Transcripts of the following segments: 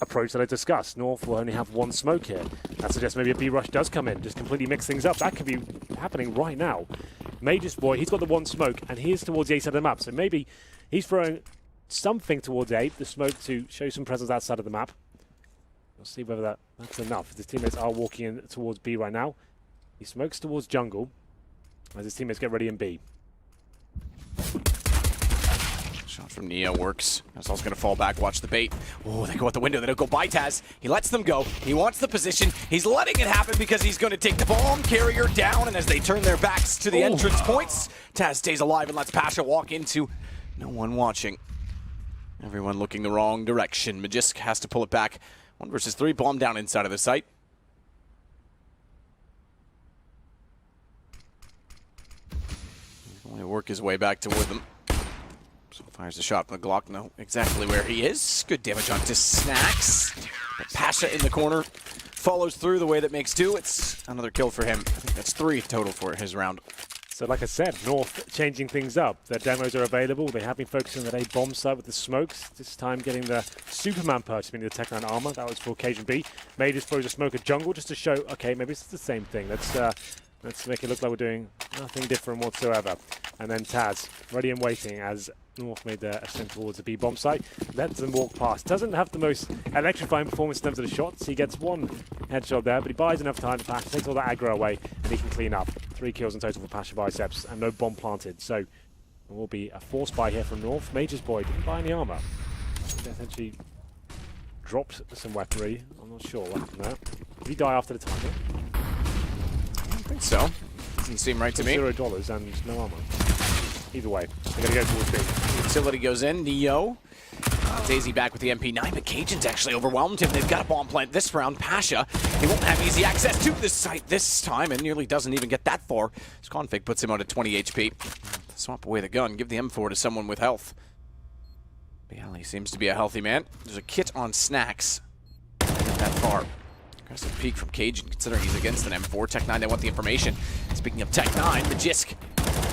approach that I discussed. North will only have one smoke here. That suggests maybe a B rush does come in, just completely mix things up. That could be happening right now. Major's boy, he's got the one smoke, and he's towards the A side of the map. So maybe he's throwing something towards A, the smoke to show some presence outside of the map. We'll see whether that's enough. His teammates are walking in towards B right now. He smokes towards jungle as his teammates get ready in B. Shot from Neo works. That's also going to fall back. Watch the bait. Oh, they go out the window. They don't go by Taz. He lets them go. He wants the position. He's letting it happen because he's going to take the bomb carrier down. And as they turn their backs to the entrance points, Taz stays alive and lets Pasha walk into no one watching. Everyone looking the wrong direction. Magisk has to pull it back. 1 versus 3. Bomb down inside of the site. He's going to work his way back toward them. So fires a shot from the Glock. No, exactly where he is. Good damage onto Snacks. But Pasha in the corner follows through the way that makes do. It's another kill for him. I think that's 3 total for his round. So like I said, North changing things up. Their demos are available. They have been focusing on that A bomb site with the smokes. This time getting the Superman purchase, meaning the Tech 9 armor. That was for occasion B. Majors throws a smoke at jungle just to show, okay, maybe it's the same thing. Let's make it look like we're doing nothing different whatsoever. And then Taz, ready and waiting as North made their ascent towards the B bomb site. Lets them walk past. Doesn't have the most electrifying performance in terms of the shots. He gets 1 headshot there, but he buys enough time to Pasha, takes all that aggro away, and he can clean up. 3 kills in total for Pasha Biceps, and no bomb planted. So it will be a force buy here from North. Major's boy didn't buy any armor. They essentially dropped some weaponry. I'm not sure what happened there. Did he die after the target? I don't think so. Doesn't seem right to me. $0 and no armor. Either way, they're going to go towards B. Utility goes in. Neo. Daisy back with the MP9, but Cajun's actually overwhelmed him. They've got a bomb plant this round. Pasha, he won't have easy access to this site this time, and nearly doesn't even get that far. His config puts him out at 20 HP. Swap away the gun. Give the M4 to someone with health. Bialy seems to be a healthy man. There's a kit on Snacks. Not that far. Aggressive peek from Cajun, considering he's against an M4. Tech 9, they want the information. Speaking of Tech 9, Magisk.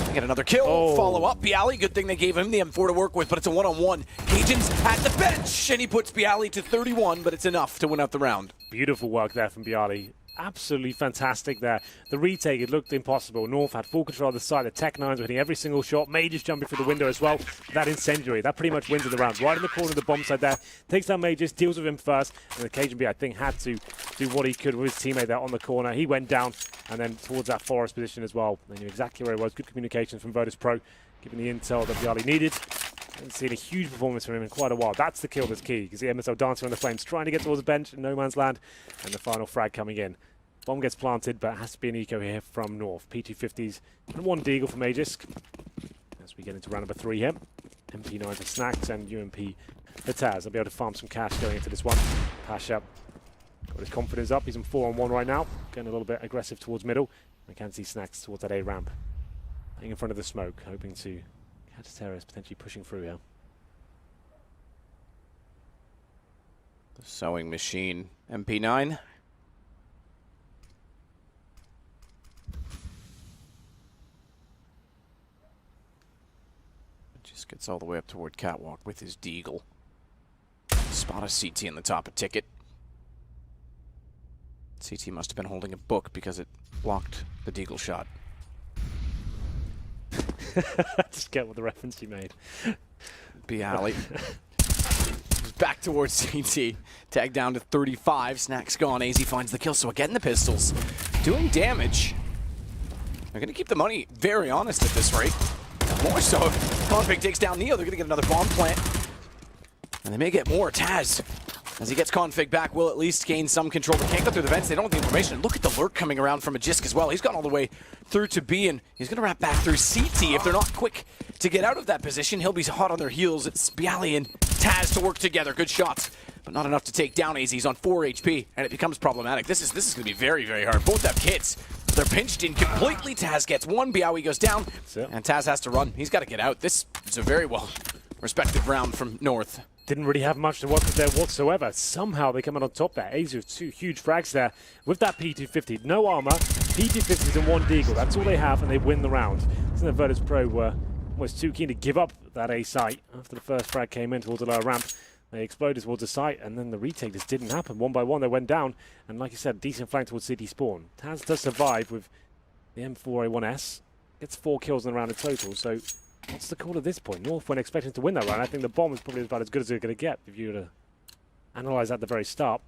They get another kill. Follow up. Bialy, good thing they gave him the M4 to work with, but it's a one-on-one. Cajun's at the bench, and he puts Bialy to 31, but it's enough to win out the round. Beautiful work there from Bialy. Absolutely fantastic there. The retake, it looked impossible. North had full control of the site. The Tech 9s were hitting every single shot. Majors jumping through the window as well. That incendiary, that pretty much wins in the round. Right in the corner of the bomb side there. Takes down Majors, deals with him first. And the Cajun B, I think, had to do what he could with his teammate there on the corner. He went down and then towards that forest position as well. They knew exactly where he was. Good communications from Virtus.pro, giving the intel that Bialy needed. Haven't seen a huge performance from him in quite a while. That's the kill that's key. You can see MSL dancing on the flames, trying to get towards the bench in no man's land. And the final frag coming in. Bomb gets planted, but it has to be an eco here from North. P250s and 1 deagle from Magisk. As we get into round number 3 here. MP9 for Snacks and UMP for Taz. They'll be able to farm some cash going into this one. Pasha got his confidence up. He's on 4-on-1 right now. Getting a little bit aggressive towards middle. We can see Snacks towards that A ramp. Playing in front of the smoke, hoping to catch terrorists potentially pushing through here. The sewing machine. MP9. Just gets all the way up toward Catwalk with his deagle. Spot a CT in the top of ticket. CT must have been holding a book because it blocked the deagle shot. Just get what the reference you made. Bialy. Back towards CT. Tag down to 35. Snacks gone. AZ finds the kill. So again, the pistols doing damage. They're going to keep the money very honest at this rate. More so, Config takes down Neo. They're going to get another bomb plant. And they may get more. Taz, as he gets Config back, will at least gain some control. They can't go through the vents. They don't have the information. Look at the lurk coming around from Magisk as well. He's gone all the way through to B, and he's going to wrap back through CT. If they're not quick to get out of that position, he'll be hot on their heels. It's Bialy and Taz to work together. Good shots, but not enough to take down AZ. He's on 4 HP, and it becomes problematic. This is going to be very, very hard. Both have kits. They're pinched in completely. Taz gets 1. Bialy goes down, and Taz has to run. He's got to get out. This is a very well respected round from North. Didn't really have much to work with there whatsoever. Somehow they come out on top there. AZ with 2 huge frags there with that P250. No armor, P250s and 1 deagle. That's all they have, and they win the round. So the Virtus.pro were almost too keen to give up that A site after the first frag came in towards the lower ramp. They exploded towards the site, and then the retake just didn't happen. One by one, they went down. And like you said, decent flank towards City spawn. Taz does survive with the M4A1S. Gets 4 kills in the round in total. So what's the call at this point? North weren't expecting to win that round. I think the bomb is probably about as good as they're going to get if you were to analyse at the very start.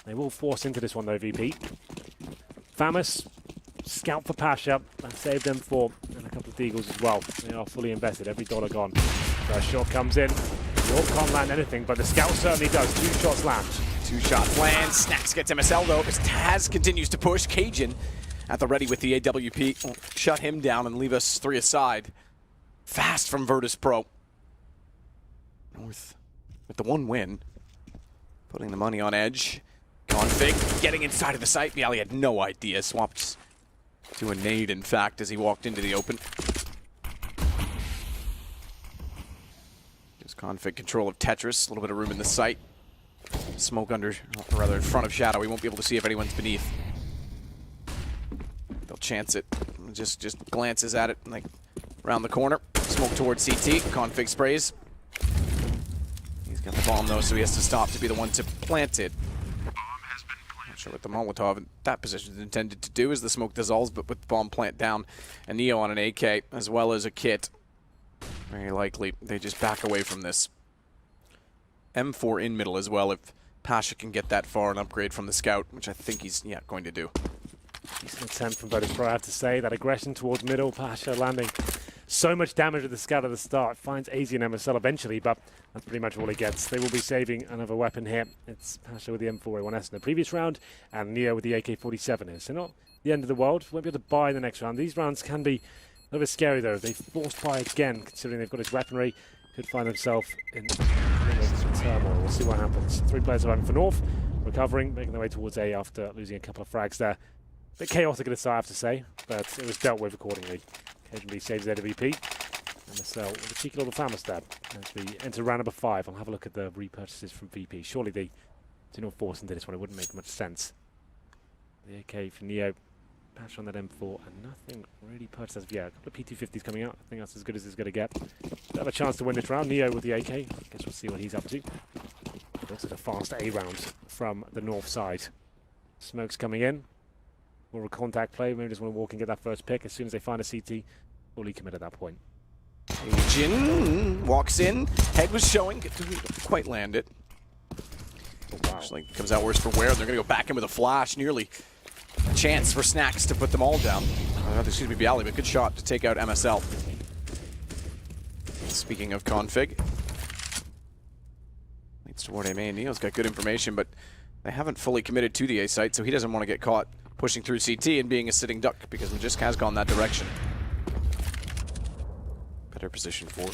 They will force into this one though, VP. Famous, scout for Pasha. That saved them for and a couple of deagles as well. They are fully invested, every dollar gone. First shot comes in. York can't land anything, but the scout certainly does. 2 shots land. 2 shots land. Snacks gets MSL though, as Taz continues to push. Cajun at the ready with the AWP. Will shut him down and leave us 3 aside. Fast from Virtus.pro. North with the 1 win. Putting the money on edge. Config getting inside of the site. Bialy had no idea. Swapped to a nade, in fact, as he walked into the open. Gives Config control of Tetris. A little bit of room in the site. Smoke under, or rather in front of Shadow. We won't be able to see if anyone's beneath. They'll chance it. Just glances at it, like around the corner. Smoke towards CT. Config sprays. He's got the bomb though, so he has to stop to be the one to plant it. Not sure what the Molotov in that position is intended to do as the smoke dissolves, but with the bomb plant down and Neo on an AK as well as a kit, very likely they just back away from this. M4 in middle as well if Pasha can get that far and upgrade from the scout, which I think he's going to do. Decent attempt from Virtus.pro, I have to say. That aggression towards middle, Pasha landing so much damage with the scout at the start. Finds AZ and MSL eventually, but that's pretty much all he gets. They will be saving another weapon here. It's Pasha with the M4A1S in the previous round, and Neo with the AK-47 here. So not the end of the world. Won't be able to buy in the next round. These rounds can be a little bit scary, though. They forced buy again, considering they've got his weaponry. Could find themselves in turmoil. We'll see what happens. 3 players arriving for North, recovering, making their way towards A after losing a couple of frags there. A bit chaotic at the start, I have to say, but it was dealt with accordingly. KGB saves AWP. MSL with a cheeky little famous stab as we enter round number 5. I'll have a look at the repurchases from VP. Surely they do not force into this one. It wouldn't make much sense. The AK for Neo. Patch on that M4 and nothing really purchased as of yet. A couple of P250s coming out. I think that's as good as it's going to get. They have a chance to win this round. Neo with the AK. I guess we'll see what he's up to. Looks like a fast A round from the north side. Smoke's coming in. More of a contact play. Maybe just want to walk and get that first pick. As soon as they find a CT, fully commit at that point. Jin walks in. Head was showing. Didn't quite land it. Oh, wow. Actually comes out worse for wear. They're going to go back in with a flash. Nearly a chance for Snacks to put them all down. Excuse me, Bialy, but good shot to take out MSL. Speaking of config. Leads toward A main. Neo's got good information, but they haven't fully committed to the A site, so he doesn't want to get caught pushing through CT and being a sitting duck because Logisk has gone that direction. Better position for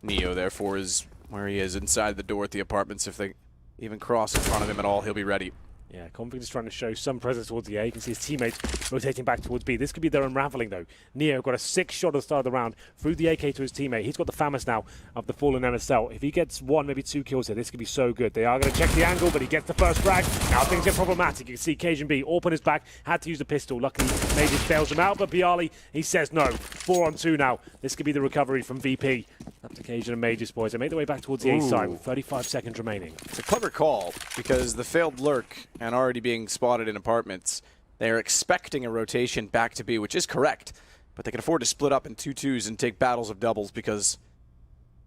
Neo, therefore, is where he is inside the door at the apartments. If they even cross in front of him at all, he'll be ready. Yeah, Config is trying to show some presence towards the A. You can see his teammates rotating back towards B. This could be their unraveling, though. Neo got a 6 shot at the start of the round, threw the AK to his teammate. He's got the famous now of the fallen MSL. If he gets 1, maybe 2 kills here, this could be so good. They are going to check the angle, but he gets the first frag. Now things get problematic. You can see Cajun B, AWP on his back, had to use the pistol. Luckily, maybe it fails him out, but Bialy, he says no. 4 on 2 now. This could be the recovery from VP. Up to Cajun and Majors, boys. They make their way back towards the A side with 35 seconds remaining. It's a clever call because the failed lurk and already being spotted in apartments, they're expecting a rotation back to B, which is correct, but they can afford to split up in 2-2s and take battles of doubles because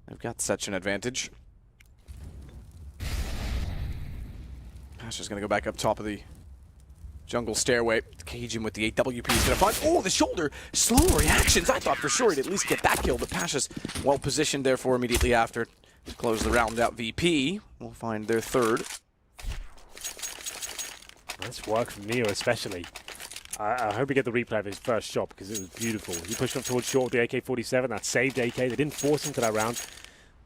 they've got such an advantage. Pasha's going to go back up top of the jungle stairway. Cajun with the AWP is going to find... Oh, the shoulder! Slow reactions! I thought for sure he'd at least get that kill, but Pasha's well positioned, therefore, immediately after to close the round out. VP will find their 3rd. Nice work from Neo, especially. I hope we get the replay of his first shot because it was beautiful. He pushed up towards short with the AK-47. That saved AK. They didn't force him to that round.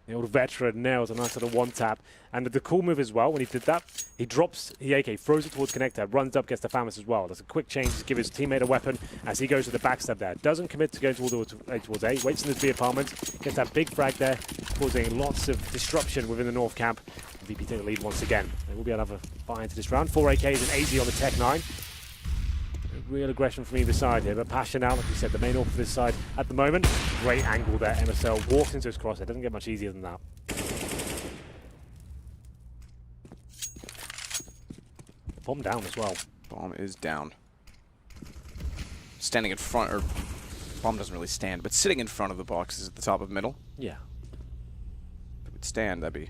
The old veteran nails a nice little one-tap. And the cool move as well, when he did that, he drops the AK, throws it towards connector, runs up, gets the famous as well. That's a quick change to give his teammate a weapon as he goes to the backstab there. Doesn't commit to going towards A, waits in the B apartment, gets that big frag there, causing lots of disruption within the North camp. VP take the lead once again. There will be another buy into this round. 4 AKs and AZ on the Tech 9. Real aggression from either side here, but Pasha now, like we said, the main AWP for this side at the moment. Great angle there. MSL walks into his crosshair. Doesn't get much easier than that. Bomb down as well. Bomb is down. Standing in front, or bomb doesn't really stand, but sitting in front of the boxes at the top of middle. Yeah. If it would stand, that'd be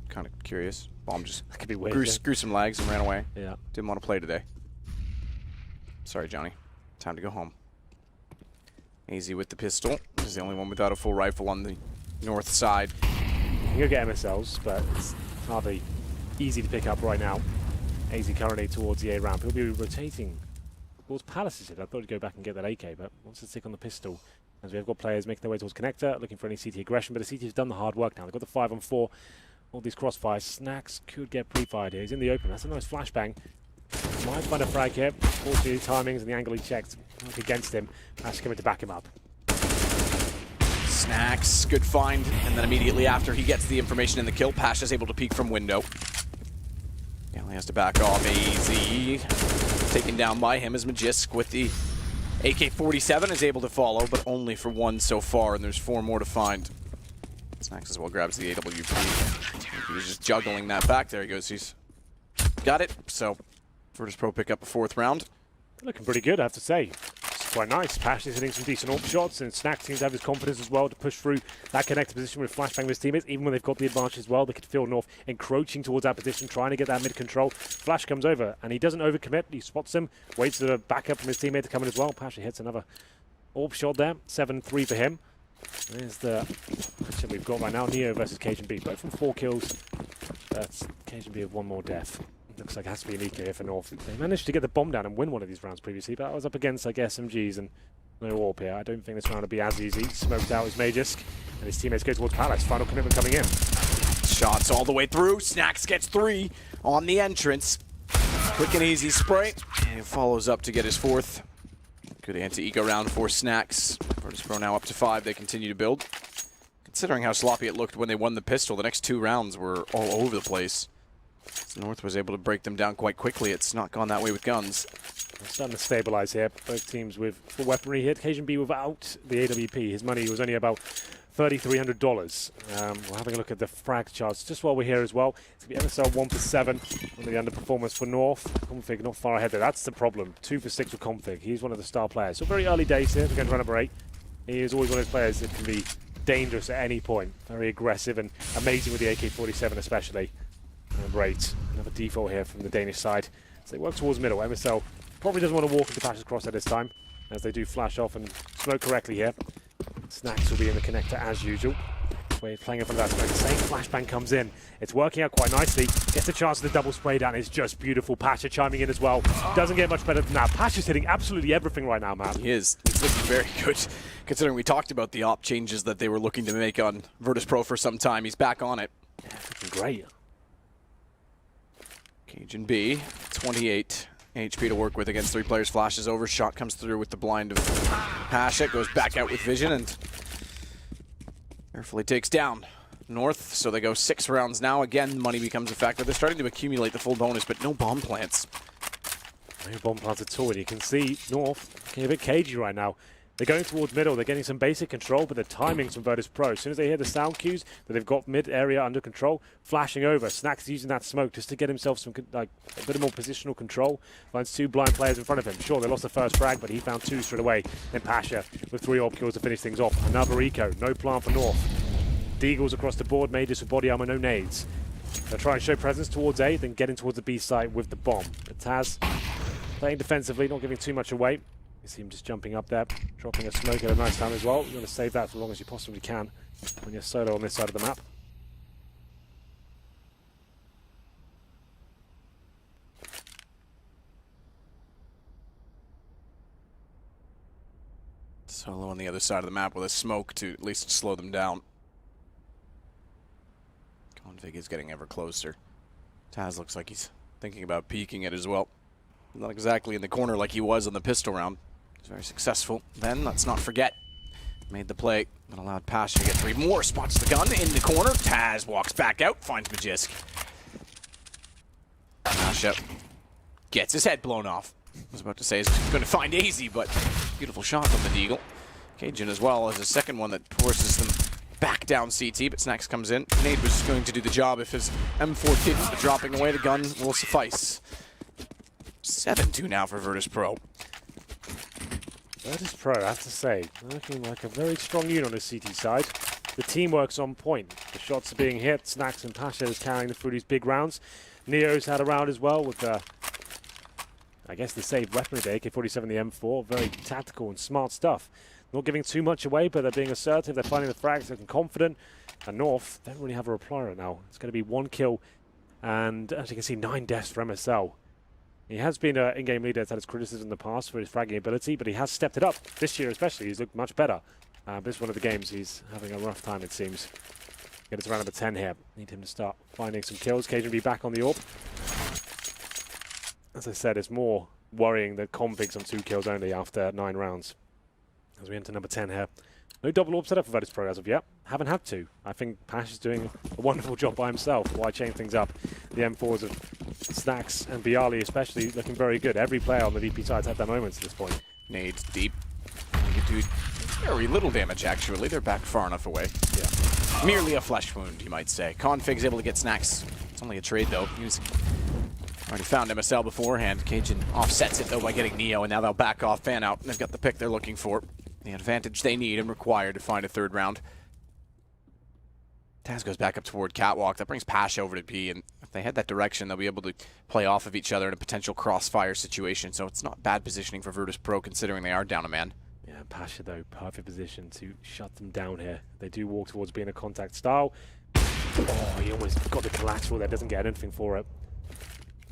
kind of curious. Bomb just That could be weird. grew some legs and ran away. Yeah. Didn't want to play today. Sorry, Johnny. Time to go home. AZ with the pistol. He's the only one without a full rifle on the north side. You can go get MSLs, but it's hardly easy to pick up right now. AZ currently towards the A ramp. He'll be rotating towards Palaces. I thought he'd go back and get that AK, but wants to stick on the pistol. As we have got players making their way towards Connector, looking for any CT aggression, but the CT has done the hard work now. They've got the 5-on-4. All these crossfires. Snacks could get pre-fired here. He's in the open. That's a nice flashbang. Might find a frag here. Unfortunately, the timings and the angle he checked work against him. Pash coming to back him up. Snacks, good find, and then immediately after he gets the information in the kill, Pash is able to peek from window. He only has to back off. AZ taken down by him as Magisk with the AK-47 is able to follow, but only for one so far, and there's 4 more to find. Snacks as well grabs the AWP. He was just juggling that back. There he goes. He's got it. So Virtus.pro pick up a 4th round. Looking pretty good, I have to say. It's quite nice. Pash is hitting some decent AWP shots, and Snacks seems to have his confidence as well to push through that connected position with flashbang with his teammates. Even when they've got the advantage as well, they could feel North encroaching towards that position, trying to get that mid control. Flash comes over, and he doesn't overcommit. He spots him, waits for the backup from his teammate to come in as well. Pash hits another AWP shot there. 7-3 for him. There's the matchup we've got right now. Neo versus Cajun B. Both from 4 kills. That's Cajun B with 1 more death. Looks like it has to be an eco here for North. They managed to get the bomb down and win one of these rounds previously, but I was up against, like, SMGs and no AWP here. I don't think this round will be as easy. Smoked out is Magisk, and his teammates go towards Palace. Final commitment coming in. Shots all the way through. Snacks gets 3 on the entrance. Quick and easy spray. And he follows up to get his 4th. Good anti-eco round for Snacks. Virtus.pro now up to 5. They continue to build. Considering how sloppy it looked when they won the pistol, the next 2 rounds were all over the place. So North was able to break them down quite quickly. It's not gone that way with guns. We're starting to stabilize here. Both teams with full weaponry here. Cajun B without the AWP. His money was only about $3,300. We're having a look at the frag charts just while we're here as well. It's going to be MSL 1 for 7 on the underperformance for North. Config not far ahead there. That's the problem. 2 for 6 with Config. He's one of the star players. So very early days here. We're going to run number 8. He is always one of those players that can be dangerous at any point. Very aggressive and amazing with the AK-47 especially. Number 8. Another default here from the Danish side. So they work towards middle. MSL probably doesn't want to walk into Pash's cross at this time, as they do flash off and smoke correctly here. Snacks will be in the connector as usual. We're playing in front of that smoke. The same flashbang comes in. It's working out quite nicely. Gets a chance of the double spray down. It's just beautiful. Pasha chiming in as well. Doesn't get much better than that. Pasha's hitting absolutely everything right now, man. He is. He's looking very good, considering we talked about the op changes that they were looking to make on Virtus.pro for some time. He's back on it. Yeah, looking great. Cajun B, 28 HP to work with against 3 players. Flashes over, shot comes through with the blind of Pasha, goes back out with vision and carefully takes down North. So they go 6 rounds now. Again, money becomes a factor. They're starting to accumulate the full bonus, but no bomb plants. No bomb plants at all, and you can see North getting a bit cagey right now. They're going towards middle, they're getting some basic control, but the timings from Virtus.pro, as soon as they hear the sound cues that they've got mid-area under control, flashing over. Snacks using that smoke just to get himself some, like, a bit more positional control. Finds 2 blind players in front of him. Sure, they lost the first frag, but he found 2 straight away. Then Pasha with 3 AWP kills to finish things off. Another eco, no plan for North. Deagles across the board, Majors with body armor, no nades. They'll try and show presence towards A, then get in towards the B site with the bomb. But Taz playing defensively, not giving too much away. You see him just jumping up there, dropping a smoke at a nice time as well. You want to save that for as long as you possibly can when you're solo on this side of the map. Solo on the other side of the map with a smoke to at least slow them down. Config is getting ever closer. Taz looks like he's thinking about peeking it as well. Not exactly in the corner like he was in the pistol round. He's very successful. Then, let's not forget, made the play that allowed Pasha to get 3 more. Spots the gun in the corner. Taz walks back out, finds Magisk. Pasha gets his head blown off. I was about to say he's going to find AZ, but beautiful shot from the Deagle. Cajun as well as a second one that forces them back down CT, but Snacks comes in. Nade was going to do the job if his M4 didn't, but dropping away the gun will suffice. 7-2 now for Virtus.pro. Virtus.pro, I have to say, looking like a very strong unit on the CT side. The teamwork's on point. The shots are being hit. Snacks and Pasha is carrying them through these big rounds. Neo's had a round as well with, I guess, the saved weapon of the AK-47, the M4. Very tactical and smart stuff. Not giving too much away, but they're being assertive. They're finding the frags, looking confident. And North don't really have a reply right now. It's going to be 1 kill and, as you can see, 9 deaths for MSL. He has been an in-game leader that's had his criticism in the past for his fragging ability, but he has stepped it up. This year especially, he's looked much better. This is one of the games he's having a rough time, it seems. Get us around number 10 here. Need him to start finding some kills. Cajun be back on the AWP. As I said, it's more worrying that Config's on 2 kills only after 9 rounds. As we enter number 10 here. No double AWP set up for Virtus.pro as of yet. Haven't had to. I think Pash is doing a wonderful job by himself. Why change things up? The M4s of Snacks and Bialy especially looking very good. Every player on the VP side's had their moments at this point. Nades deep. You can do very little damage, actually. They're back far enough away. Yeah. Merely a flesh wound, you might say. Config's able to get Snacks. It's only a trade, though. He's already found MSL beforehand. Cajun offsets it, though, by getting Neo, and now they'll back off, fan out, and they've got the pick they're looking for. The advantage they need and require to find a 3rd round. Taz goes back up toward Catwalk. That brings Pasha over to B, and if they head that direction, they'll be able to play off of each other in a potential crossfire situation. So it's not bad positioning for Virtus.pro, considering they are down a man. Yeah, Pasha, though, perfect position to shut them down here. They do walk towards being a contact style. Oh, he almost got the collateral there. Doesn't get anything for it.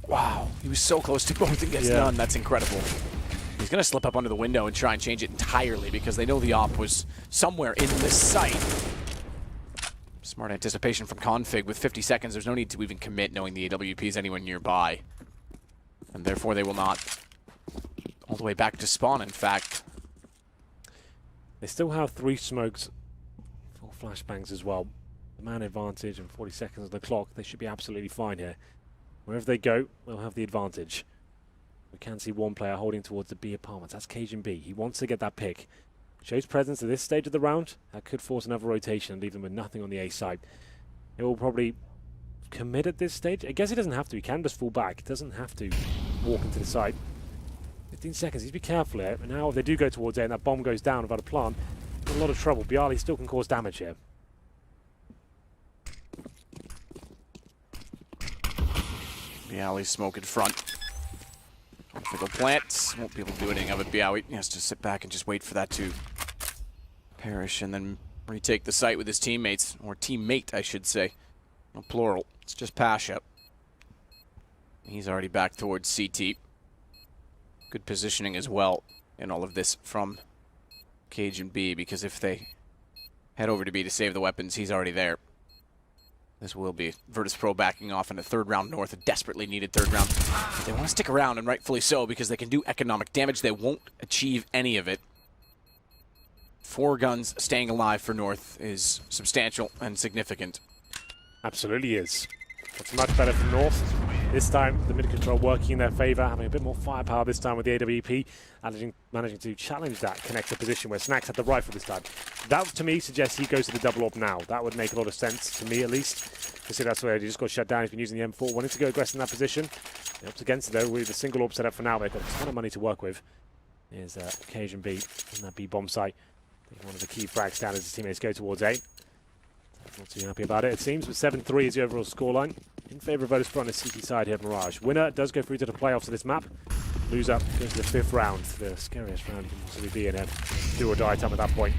Wow, he was so close to both and gets none. That's incredible. He's going to slip up under the window and try and change it entirely because they know the op was somewhere in this site. Smart anticipation from Config. With 50 seconds, there's no need to even commit knowing the AWP is anywhere nearby. And therefore, they will not all the way back to spawn, in fact. They still have 3 smokes, 4 flashbangs as well. The man advantage and 40 seconds on the clock. They should be absolutely fine here. Wherever they go, they'll have the advantage. We can see one player holding towards the B apartments. That's Cajun B. He wants to get that pick. Shows presence at this stage of the round. That could force another rotation and leave them with nothing on the A side. He will probably commit at this stage. I guess he doesn't have to. He can just fall back. He doesn't have to walk into the side. 15 seconds. He's be careful here. And now if they do go towards A and that bomb goes down without a plant, a lot of trouble. Bialy still can cause damage here. Bialy smoke in front. Config will plant. Won't be able to do anything of it. Bialy has to sit back and just wait for that to perish and then retake the site with his teammates, or teammate, I should say. No plural. It's just Pasha. He's already back towards CT. Good positioning as well in all of this from Cajun B, because if they head over to B to save the weapons, he's already there. This will be Virtus.pro backing off in a 3rd round north, a desperately needed 3rd round. But they want to stick around, and rightfully so, because they can do economic damage. They won't achieve any of it. 4 guns staying alive for North is substantial and significant. Absolutely is. It's much better for North. This time, the mid-control working in their favour, having a bit more firepower this time with the AWP, managing to challenge that connector position where Snacks had the rifle this time. That, to me, suggests he goes to the double AWP now. That would make a lot of sense, to me at least. To see that's where he just got shut down. He's been using the M4, wanting to go aggressive in that position. The AWP's against it, though, with the single AWP set up for now. They've got a ton of money to work with. Here's Cajun B in that B bomb site. One of the key frags down as his teammates go towards A. Not too happy about it, it seems, but 7-3 is the overall scoreline in favour of Virtus.pro on the CT side here at Mirage. Winner does go through to the playoffs of this map. Loser goes to the 5th round, the scariest round you can possibly be in. Do or die time at that point.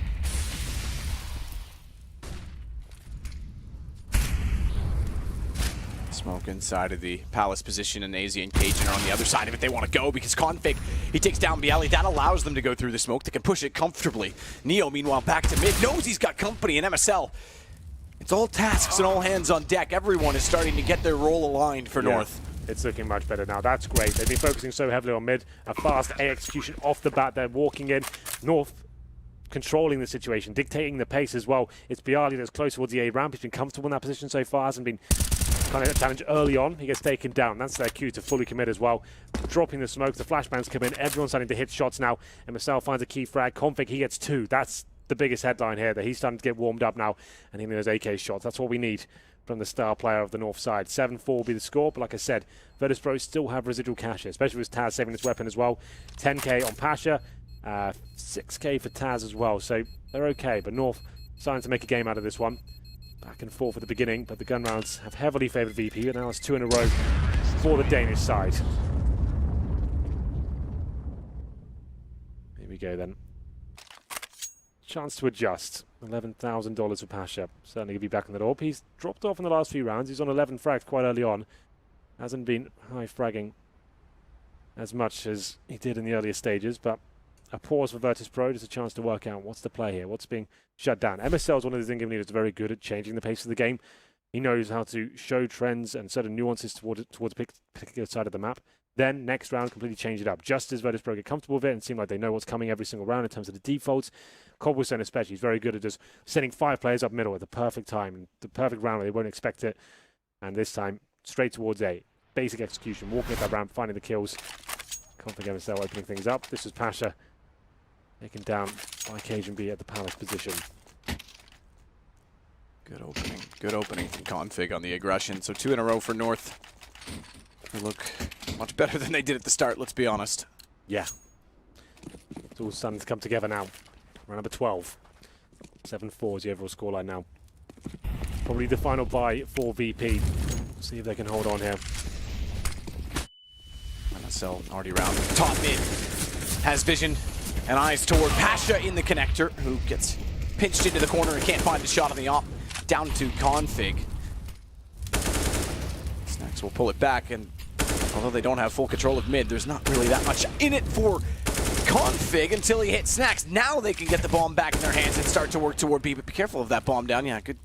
Smoke inside of the Palace position, and AZ and Cajun are on the other side of it. They want to go because Config, he takes down Bialy. That allows them to go through the smoke. They can push it comfortably. Neo, meanwhile, back to mid. Knows he's got company in MSL. It's all tasks and all hands on deck. Everyone is starting to get their role aligned for North. It's looking much better now. That's great. They've been focusing so heavily on mid. A fast A execution off the bat. They're walking in. North controlling the situation, dictating the pace as well. It's Bialy that's close towards the A ramp. He's been comfortable in that position so far. Hasn't been kind of challenge early on. He gets taken down. That's their cue to fully commit as well. Dropping the smokes. The flashbangs come in. Everyone's starting to hit shots now. MSL finds a key frag. Config, he gets 2. That's the biggest headline here, that he's starting to get warmed up now and hitting those AK shots. That's what we need from the star player of the north side. 7-4 will be the score, but like I said, Virtus.pro still have residual cash here, especially with Taz saving his weapon as well. 10k on Pasha, 6k for Taz as well, so they're okay, but North starting to make a game out of this one. Back and forth at the beginning, but the gun rounds have heavily favoured VP, and now it's 2 in a row for the Danish side. Here we go then. Chance to adjust. $11,000 for Pasha. Certainly going to be back in the door. He's dropped off in the last few rounds. He's on 11 frags quite early on. Hasn't been high fragging as much as he did in the earlier stages, but a pause for Virtus.pro, just a chance to work out what's the play here, what's being shut down. MSL is one of these in-game leaders very good at changing the pace of the game. He knows how to show trends and certain nuances towards a particular side of the map. Then, next round, completely change it up. Just as Virtus.pro get comfortable with it and seem like they know what's coming every single round in terms of the defaults, Cobblestone especially is very good at just sending 5 players up middle at the perfect time, the perfect round where they won't expect it. And this time, straight towards A. Basic execution, walking at that ramp, finding the kills. Config MSL opening things up. This is Pasha taken down by Cajun B at the Palace position. Good opening from Config on the aggression. So 2 in a row for North. They look much better than they did at the start, let's be honest. Yeah. It's all starting to come together now. Round number 12. 7-4 is the overall scoreline now. Probably the final buy for VP. See if they can hold on here. MSL already round. Top mid. Has vision and eyes toward Pasha in the connector, who gets pinched into the corner and can't find the shot on the op. Down to Config. Snacks will pull it back, and although they don't have full control of mid, there's not really that much in it for Config until he hits Snacks. Now they can get the bomb back in their hands and start to work toward B, but be careful of that bomb down. Yeah, good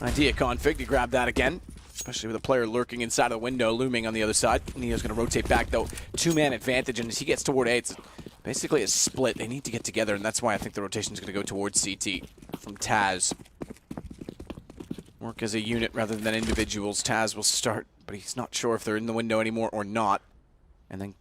idea, Config, to grab that again, especially with a player lurking inside of the window, looming on the other side. Neo's going to rotate back, though. 2-man advantage, and as he gets toward A, it's basically a split. They need to get together, and that's why I think the rotation is going to go towards CT from Taz. Work as a unit rather than individuals. Taz will start, but he's not sure if they're in the window anymore or not. And then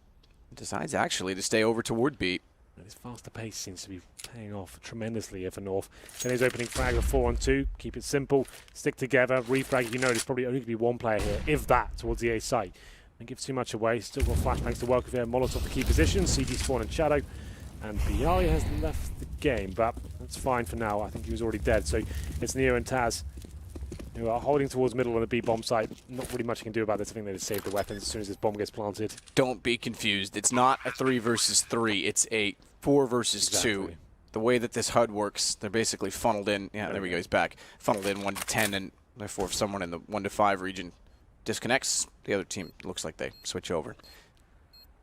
decides actually to stay over toward B. This faster pace seems to be paying off tremendously here for North. Then his opening frag of 4-on-2. Keep it simple, stick together, refrag. You know there's probably only going to be one player here, if that, towards the A site. And gives too much away. Still got flashbangs to work with here. Molotov to key position. CG spawn and shadow. And Bialy has left the game, but that's fine for now. I think he was already dead. So it's Neo and Taz who are holding towards middle on the B bomb site. Not really much you can do about this. I think they just save the weapons as soon as this bomb gets planted. Don't be confused. It's not a 3 versus 3. It's a 4 versus 2. The way that this HUD works, they're basically funneled in. Yeah, there we go. He's back. Funneled in 1 to 10, and therefore if someone in the 1 to 5 region disconnects, the other team looks like they switch over.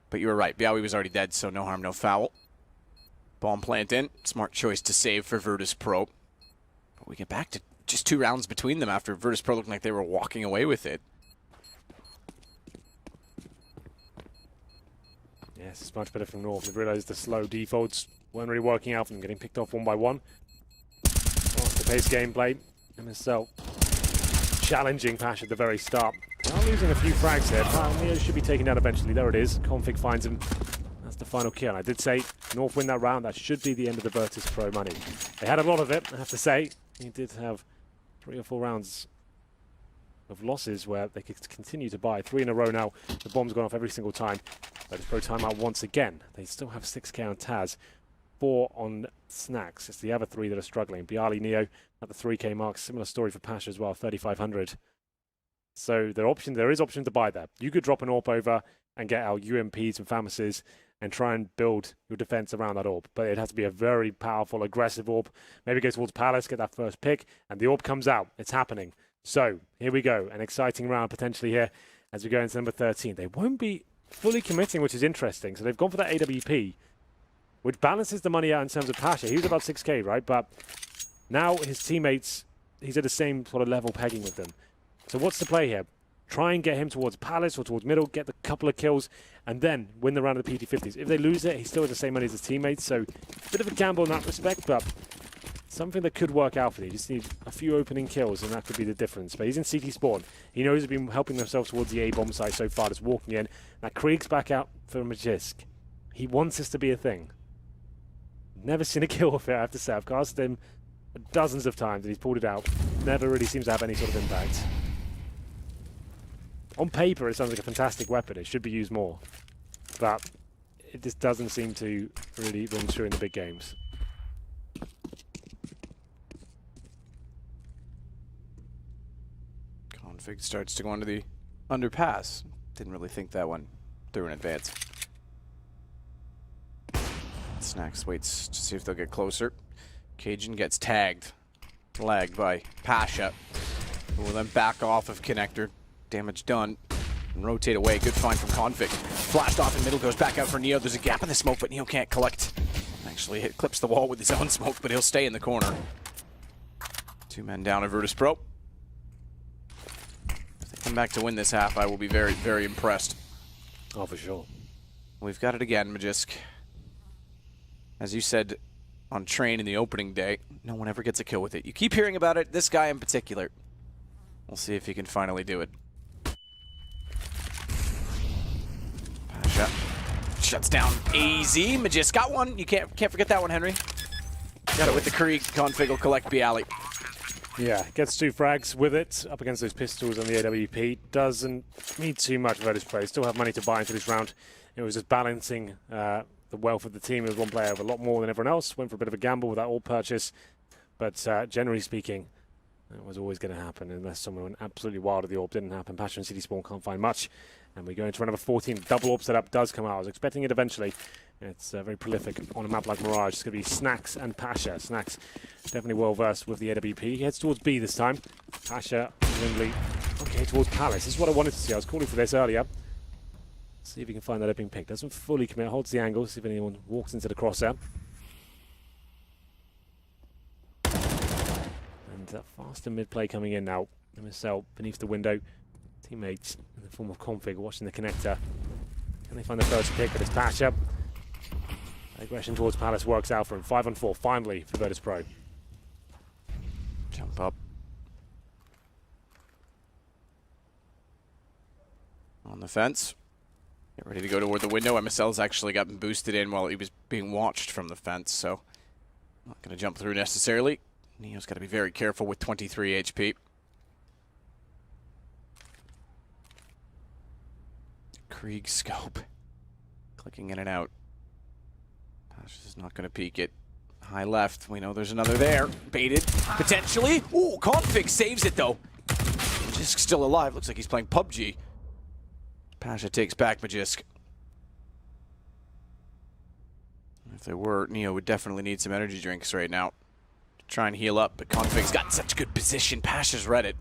But you were right. Bialy was already dead, so no harm, no foul. Bomb plant in. Smart choice to save for Virtus.pro. But we get back to just 2 rounds between them after Virtus.pro looking like they were walking away with it. Yes, it's much better from North. They've realised the slow defaults weren't really working out for them, getting picked off 1 by 1. Faster pace gameplay. MSL challenging Pash at the very start. Now losing a few frags here. Neo should be taken down eventually. There it is. Config finds him. That's the final kill. I did say North win that round. That should be the end of the Virtus.pro money. They had a lot of it, I have to say. He did have 3 or 4 rounds of losses where they could continue to buy. 3 in a row now. The bomb's gone off every single time. Virtus.pro timeout once again. They still have 6k on Taz. 4 on Snacks. It's the other 3 that are struggling. Bialy, Neo at the 3k mark. Similar story for Pasha as well, 3,500. So there is option to buy that. You could drop an AWP over and get our UMPs and FAMASs and try and build your defense around that AWP. But it has to be a very powerful, aggressive AWP. Maybe go towards Palace, get that first pick, and the AWP comes out. It's happening. So here we go. An exciting round potentially here as we go into number 13. They won't be fully committing, which is interesting. So they've gone for that AWP, which balances the money out in terms of Pasha. He was about 6k, right? But now his teammates, he's at the same sort of level pegging with them. So what's the play here? Try and get him towards Palace or towards middle, get the couple of kills, and then win the round of the PT50s. If they lose it, he still has the same money as his teammates, so a bit of a gamble in that respect, but something that could work out for you. You just need a few opening kills, and that could be the difference. But he's in CT spawn. He knows he's been helping themselves towards the A bomb site so far, just walking in. Now Krieg's back out for Majisk. He wants this to be a thing. Never seen a kill with it, I have to say. I've cast him dozens of times and he's pulled it out. Never really seems to have any sort of impact. On paper, it sounds like a fantastic weapon. It should be used more. But it just doesn't seem to really run true in the big games. Config starts to go under the underpass. Didn't really think that one through in advance. Snacks waits to see if they'll get closer. Cajun gets tagged. Lagged by Pasha, who will then back off of Connector. Damage done. And rotate away. Good find from Config. Flashed off in middle, goes back out for Neo. There's a gap in the smoke, but Neo can't collect. Actually, it clips the wall with his own smoke, but he'll stay in the corner. 2 men down at Virtus.pro. If they come back to win this half, I will be very, very impressed. Oh, for sure. We've got it again, Magisk. As you said on Train in the opening day, no one ever gets a kill with it. You keep hearing about it, this guy in particular. We'll see if he can finally do it. Pasha shuts down easy. Magisk got one. You can't forget that one, Henry. Got it with the Krieg. Config will collect Bialy. Yeah, gets 2 frags with it up against those pistols on the AWP. Doesn't need too much Virtus.pro. Still have money to buy into this round. It was just balancing the wealth of the team. It was one player with a lot more than everyone else. Went for a bit of a gamble with that all purchase. But generally speaking, that was always going to happen unless someone went absolutely wild at the AWP. Didn't happen. Pasha and City Spawn can't find much. And we go into round number 14. Double AWP setup does come out. I was expecting it eventually. It's very prolific on a map like Mirage. It's going to be Snacks and Pasha. Snacks definitely well versed with the AWP. He heads towards B this time. Pasha, Wimbley, okay, towards Palace. This is what I wanted to see. I was calling for this earlier. See if he can find that opening pick. Doesn't fully commit. Holds the angle. See if anyone walks into the crosshair. And faster mid-play coming in now. MSL beneath the window. Teammates in the form of Config watching the connector. Can they find the first pick? But it's Pasha. Aggression towards Palace works out for him. 5 on 4 finally for Virtus.pro. Jump up. On the fence. Get ready to go toward the window. MSL's actually gotten boosted in while he was being watched from the fence, so not going to jump through necessarily. Neo's got to be very careful with 23 HP. Krieg scope. Clicking in and out. Pasha's not going to peek it. High left. We know there's another there. Baited. Potentially. Ooh, Config saves it though. Magisk still alive. Looks like he's playing PUBG. Pasha takes back Magisk. If there were, Neo would definitely need some energy drinks right now to try and heal up, but Config's got such good position. Pasha's read it.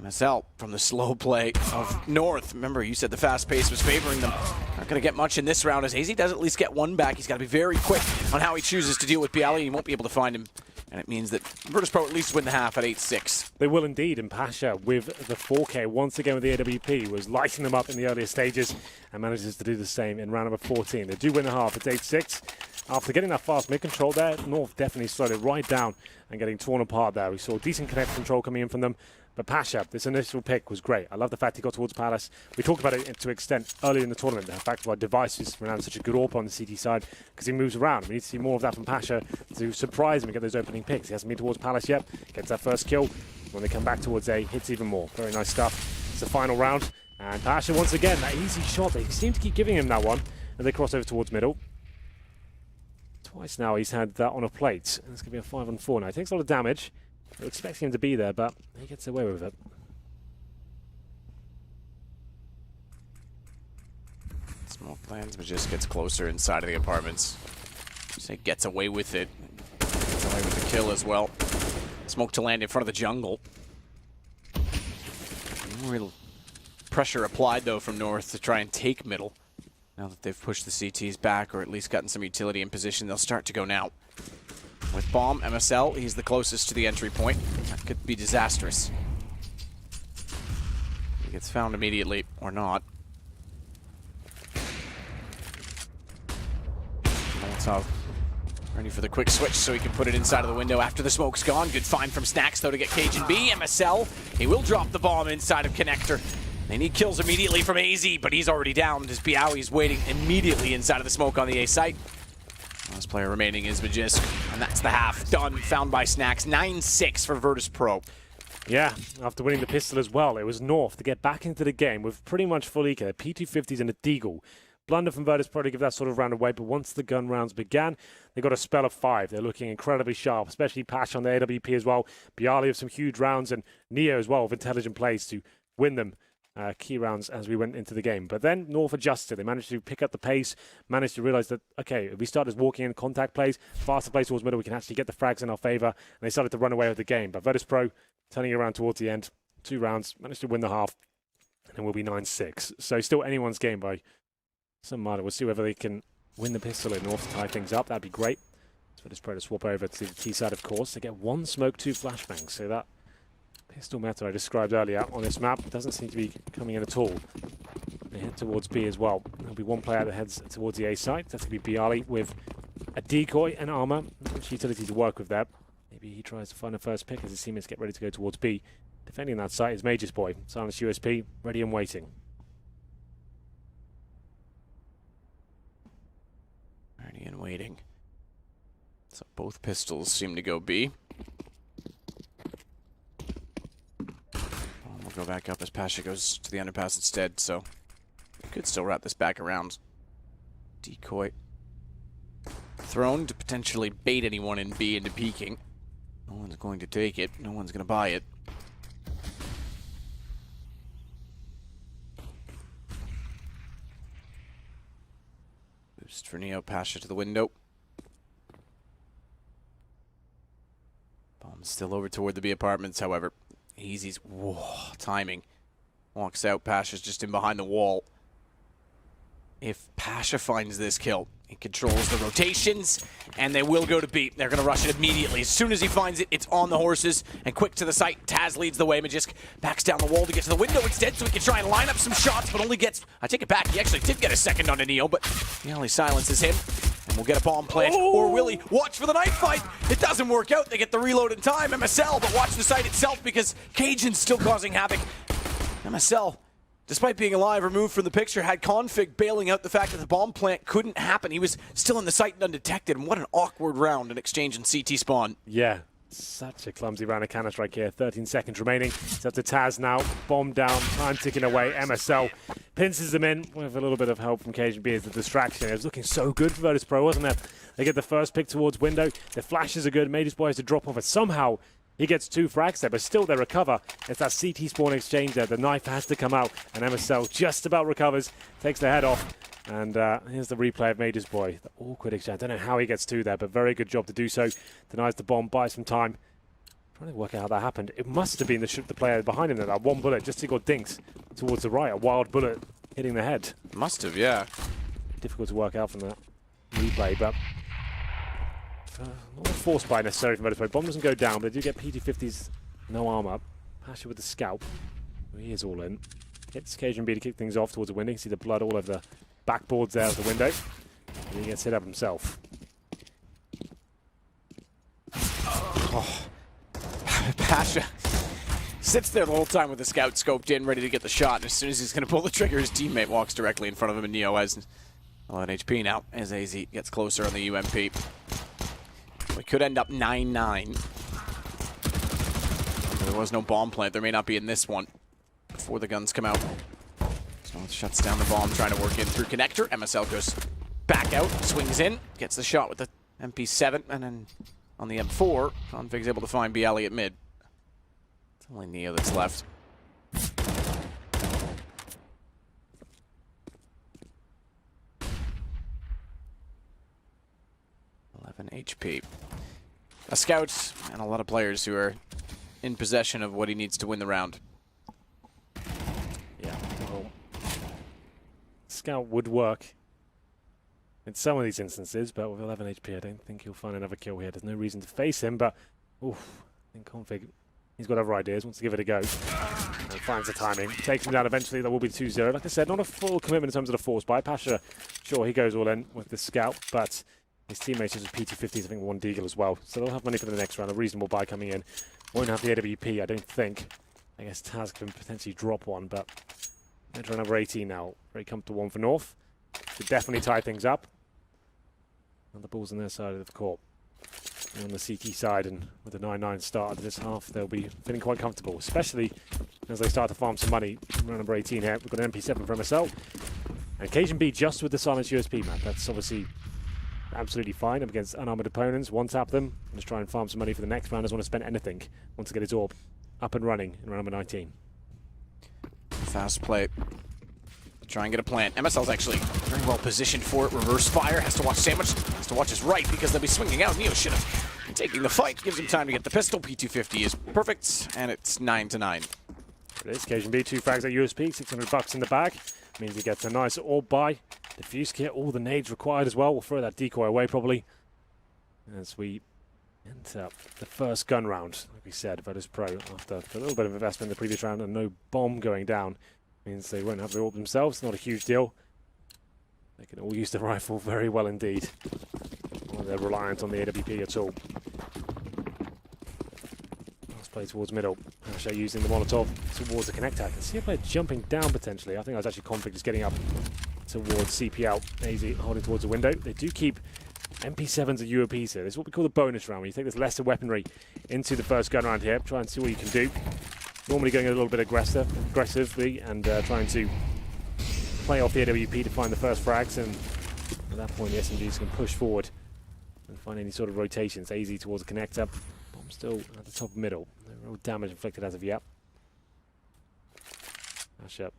MSL from the slow play of North. Remember, you said the fast pace was favoring them. Not going to get much in this round as AZ does at least get one back. He's got to be very quick on how he chooses to deal with Bialy. He won't be able to find him. And it means that Virtus.pro at least win the half at 8-6. They will indeed, and Pasha with the 4K once again with the AWP was lighting them up in the earlier stages and manages to do the same in round number 14. They do win the half, it's 8-6. After getting that fast mid-control there, North definitely slowed it right down and getting torn apart there. We saw decent connect control coming in from them. But Pasha, this initial pick was great. I love the fact he got towards Palace. We talked about it to an extent earlier in the tournament, the fact why Device is renowned such a good AWP on the CT side because he moves around. We need to see more of that from Pasha to surprise him and get those opening picks. He hasn't been towards Palace yet. Gets that first kill. When they come back towards A, hits even more. Very nice stuff. It's the final round. And Pasha, once again, that easy shot. They seem to keep giving him that one. And they cross over towards middle. Twice now he's had that on a plate. And it's going to be a 5 on 4 now. He takes a lot of damage. We're expecting him to be there, but he gets away with it. Smoke lands, but just gets closer inside of the apartments. Say gets away with it. Gets away with the kill as well. Smoke to land in front of the jungle. No real pressure applied though from North to try and take middle. Now that they've pushed the CTs back or at least gotten some utility in position, they'll start to go now. With Bomb, MSL, he's the closest to the entry point. That could be disastrous. He gets found immediately, or not. Molotov ready for the quick switch so he can put it inside of the window after the smoke's gone. Good find from Snacks, though, to get Cajun B. MSL, he will drop the bomb inside of Connector. They need kills immediately from AZ, but he's already down as Bialy's waiting immediately inside of the smoke on the A site. Last player remaining is Magisk, and that's the half done. Found by Snacks. 9-6 for Virtus.pro. Yeah, after winning the pistol as well, it was North to get back into the game with pretty much full eco. P250s and a Deagle. Blunder from Virtus.pro to give that sort of round away, but once the gun rounds began, they got a spell of 5. They're looking incredibly sharp, especially Pash on the AWP as well. Bialy with some huge rounds, and Neo as well with intelligent plays to win them key rounds as we went into the game. But then North adjusted. They managed to pick up the pace, managed to realize that, okay, if we start as walking in contact plays, faster plays towards middle, we can actually get the frags in our favor, and they started to run away with the game. But Virtus.pro turning it around towards the end, 2 rounds, managed to win the half, and then we'll be 9-6. So still anyone's game by some margin. We'll see whether they can win the pistol in North to tie things up. That'd be great. So Virtus.pro to swap over to the T side, of course. They get 1 smoke, 2 flashbangs. So that pistol meta I described earlier on this map doesn't seem to be coming in at all. They head towards B as well. There'll be 1 player that heads towards the A side. That's going to be Bialy with a decoy and armor. Not much utility to work with there. Maybe he tries to find a first pick as his teammates get ready to go towards B. Defending that site is Major's boy. Silence USP, ready and waiting. Ready and waiting. So both pistols seem to go B. We'll go back up as Pasha goes to the underpass instead, so we could still wrap this back around. Decoy thrown to potentially bait anyone in B into peeking. No one's going to take it. No one's going to buy it. Boost for Neo. Pasha to the window. Bomb's still over toward the B apartments, however. Easy's timing. Walks out. Pasha's just in behind the wall. If Pasha finds this kill, he controls the rotations, and they will go to B. They're going to rush it immediately. As soon as he finds it, it's on the horses, and quick to the site. Taz leads the way. Magisk backs down the wall to get to the window instead, so he can try and line up some shots, but only gets... I take it back. He actually did get a second on a Neo, but he only silences him. And we'll get a bomb plant. Or will he? Watch for the knife fight. It doesn't work out. They get the reload in time. MSL, but watch the site itself because Cajun's still causing havoc. MSL, despite being alive, removed from the picture, had Config bailing out the fact that the bomb plant couldn't happen. He was still in the site and undetected. And what an awkward round, an exchange in CT spawn. Yeah. Such a clumsy round of Counter-Strike here. 13 seconds remaining. It's up to Taz now. Bomb down. Time ticking away. MSL pinces them in with a little bit of help from Cajun B as the distraction. It was looking so good for Virtus.pro, wasn't it? They get the first pick towards window. The flashes are good. Major's boy has to drop off it. Somehow he gets 2 frags there, but still they recover. It's that CT spawn exchange there. The knife has to come out, and MSL just about recovers. Takes the head off. And here's the replay of Major's boy. The awkward exchange. I don't know how he gets to there, but very good job to do so. Denies the bomb, buys some time. Trying to work out how that happened. It must have been the player behind him there. That 1 bullet just he got dinked towards the right. A wild bullet hitting the head. Must have, yeah. Difficult to work out from that replay, but not a force buy necessarily from Virtus.pro. Bomb doesn't go down, but they do get PT-50s, no armor. Pasha with the scalp. He is all in. Hits Cajun B to kick things off towards the window. You can see the blood all over the backboards there of the window. And he gets hit up himself. Oh. Pasha sits there the whole time with the scout scoped in, ready to get the shot. And as soon as he's going to pull the trigger, his teammate walks directly in front of him, and Neo has 11 HP now as AZ gets closer on the UMP. We could end up 9-9. There was no bomb plant. There may not be in this one before the guns come out. So shuts down the bomb, trying to work in through connector. MSL goes back out, swings in, gets the shot with the MP7, and then on the M4, Config's able to find Bialy at mid. It's only Neo that's left. 11 HP. A scout and a lot of players who are in possession of what he needs to win the round. Yeah, well, scout would work in some of these instances, but with 11 HP, I don't think he'll find another kill here. There's no reason to face him, but oof, I think Config, he's got other ideas, wants to give it a go. And finds the timing, takes him down eventually. There will be 2-0. Like I said, not a full commitment in terms of the force buy. Pasha, sure, he goes all in with the scout, but his teammates just with PT-50s, I think 1 Deagle as well. So they'll have money for the next round, a reasonable buy coming in. Won't have the AWP, I don't think. I guess Taz can potentially drop one, but enter another 18 now. Very comfortable one for North. Should definitely tie things up. And the ball's on their side of the court. And on the CT side, and with a 9-9 start to this half, they'll be feeling quite comfortable, especially as they start to farm some money. Round number 18 here, we've got an MP7 for MSL. And Cajun B just with the silence USP map. That's obviously absolutely fine up against unarmored opponents. One-tap them, and just try and farm some money for the next round. Doesn't want to spend anything. Wants to get his orb up and running in round number 19. Fast play. Try and get a plant. MSL's actually very well positioned for it. Reverse fire. Has to watch Sandwich. Has to watch his right because they'll be swinging out. Neo should have been taking the fight. Gives him time to get the pistol. P250 is perfect, and it's 9-9. It is. Cajun B, 2 frags at USP. $600 in the bag. Means he gets a nice orb buy. Diffuse kit, all the nades required as well. We'll throw that decoy away probably as we enter the first gun round. Like we said, Virtus.pro, after a little bit of investment in the previous round and no bomb going down, means they won't have the orb themselves. Not a huge deal. They can all use the rifle very well indeed. Well, they're reliant on the AWP at all. Last play towards middle. Asher using the Molotov towards the connector. I can see a player jumping down potentially. I think that was actually Config just getting up towards CPL. AZ holding towards the window. They do keep MP7s and UOPs here. This is what we call the bonus round. When you take this lesser weaponry into the first gun round here, try and see what you can do. Normally going a little bit aggressively and trying to play off the AWP to find the first frags, and at that point the SMGs can push forward and find any sort of rotations. AZ towards the connector. Bomb still at the top middle. No real damage inflicted as of yet. Asher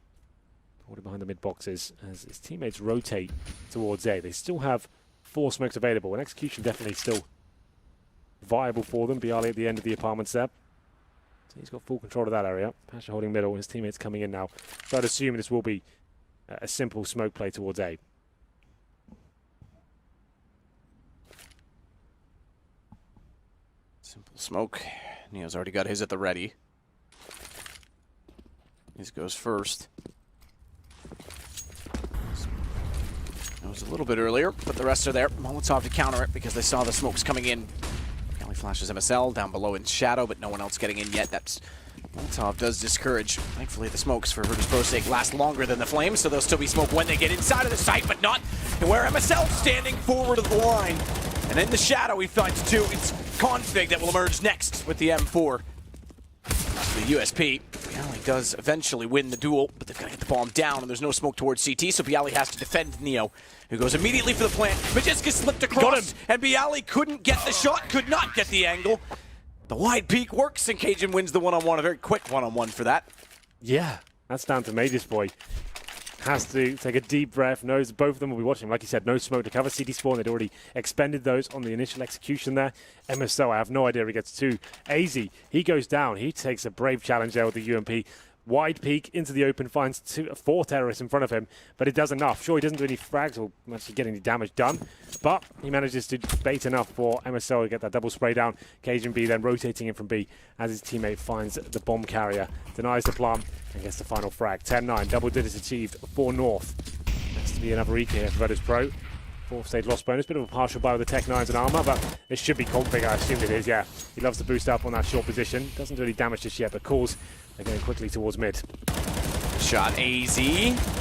holding behind the mid boxes as his teammates rotate towards A. They still have 4 smokes available, and execution definitely still viable for them. Bialy at the end of the apartments there. So he's got full control of that area. Pasha holding middle, his teammates coming in now. So I'd assume this will be a simple smoke play towards A. Simple smoke. Neo's already got his at the ready. His goes first. It was a little bit earlier, but the rest are there. Molotov to counter it because they saw the smokes coming in. Only flashes MSL down below in shadow, but no one else getting in yet. That's Molotov does discourage. Thankfully, the smokes for Virtus.pro's sake last longer than the flames, so there'll still be smoke when they get inside of the site, but not where MSL standing forward of the line. And in the shadow, he finds 2. It's Config that will emerge next with the M4. The USP. Bialy does eventually win the duel, but they've got to get the bomb down, and there's no smoke towards CT, so Bialy has to defend Neo, who goes immediately for the plant. Majiska slipped across, and Bialy couldn't get the shot, could not get the angle. The wide peek works, and Cajun wins the one-on-one, a very quick one-on-one for that. Yeah, that's down to Major's boy. Has to take a deep breath, knows both of them will be watching. Like you said, no smoke to cover. CT spawn, they'd already expended those on the initial execution there. MSO, I have no idea if he gets 2. AZ, he goes down. He takes a brave challenge there with the UMP. Wide peek into the open, finds 4 terrorists in front of him, but it does enough. Sure, he doesn't do any frags or actually get any damage done, but he manages to bait enough for MSL to get that double spray down. Cajun B then rotating in from B as his teammate finds the bomb carrier, denies the plant, and gets the final frag. 10-9, double digits achieved for North. Has to be another EK here for Virtus.pro. 4th stage loss bonus, bit of a partial buy with the Tech 9s and armor, but it should be Config, I assume it is, yeah. He loves to boost up on that short position. Doesn't do any damage just yet, but calls. They're going quickly towards mid. Shot AZ.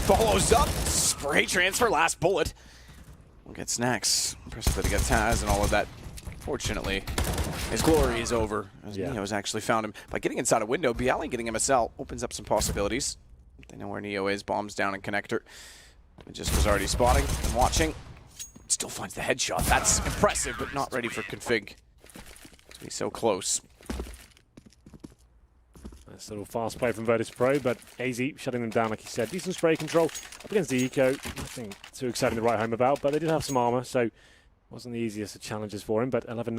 Follows up. Spray transfer. Last bullet. We'll get snacks. Impressive that he got Taz and all of that. Fortunately, his glory is over. As Neo's actually found him. By getting inside a window, Bialy getting MSL opens up some possibilities. They know where Neo is. Bombs down in connector. It just was already spotting and watching. Still finds the headshot. That's impressive, but not ready for config. To be so close. Nice little fast play from Virtus.pro, but AZ shutting them down, like he said. Decent spray control up against the eco. Nothing too exciting to write home about, but they did have some armor, so wasn't the easiest of challenges for him. But 11-9,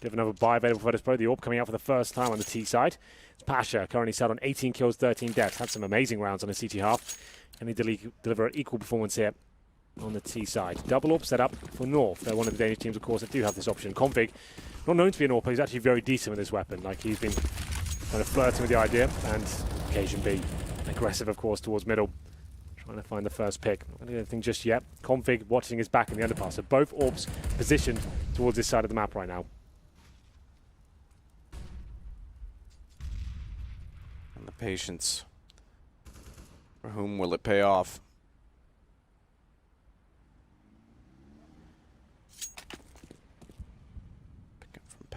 we have another buy available for Virtus.pro. The AWP coming out for the first time on the T side. It's Pasha, currently sat on 18 kills, 13 deaths. Had some amazing rounds on the CT half. Can he deliver an equal performance here on the T side? Double AWP set up for North. They're one of the Danish teams, of course, that do have this option. Config, not known to be an AWP, but he's actually very decent with this weapon. Like, he's been kind of flirting with the idea, and Cajun B, aggressive, of course, towards middle. Trying to find the first pick. Not going to do anything just yet. Config watching his back in the underpass. So both AWPs positioned towards this side of the map right now. And the patience. For whom will it pay off?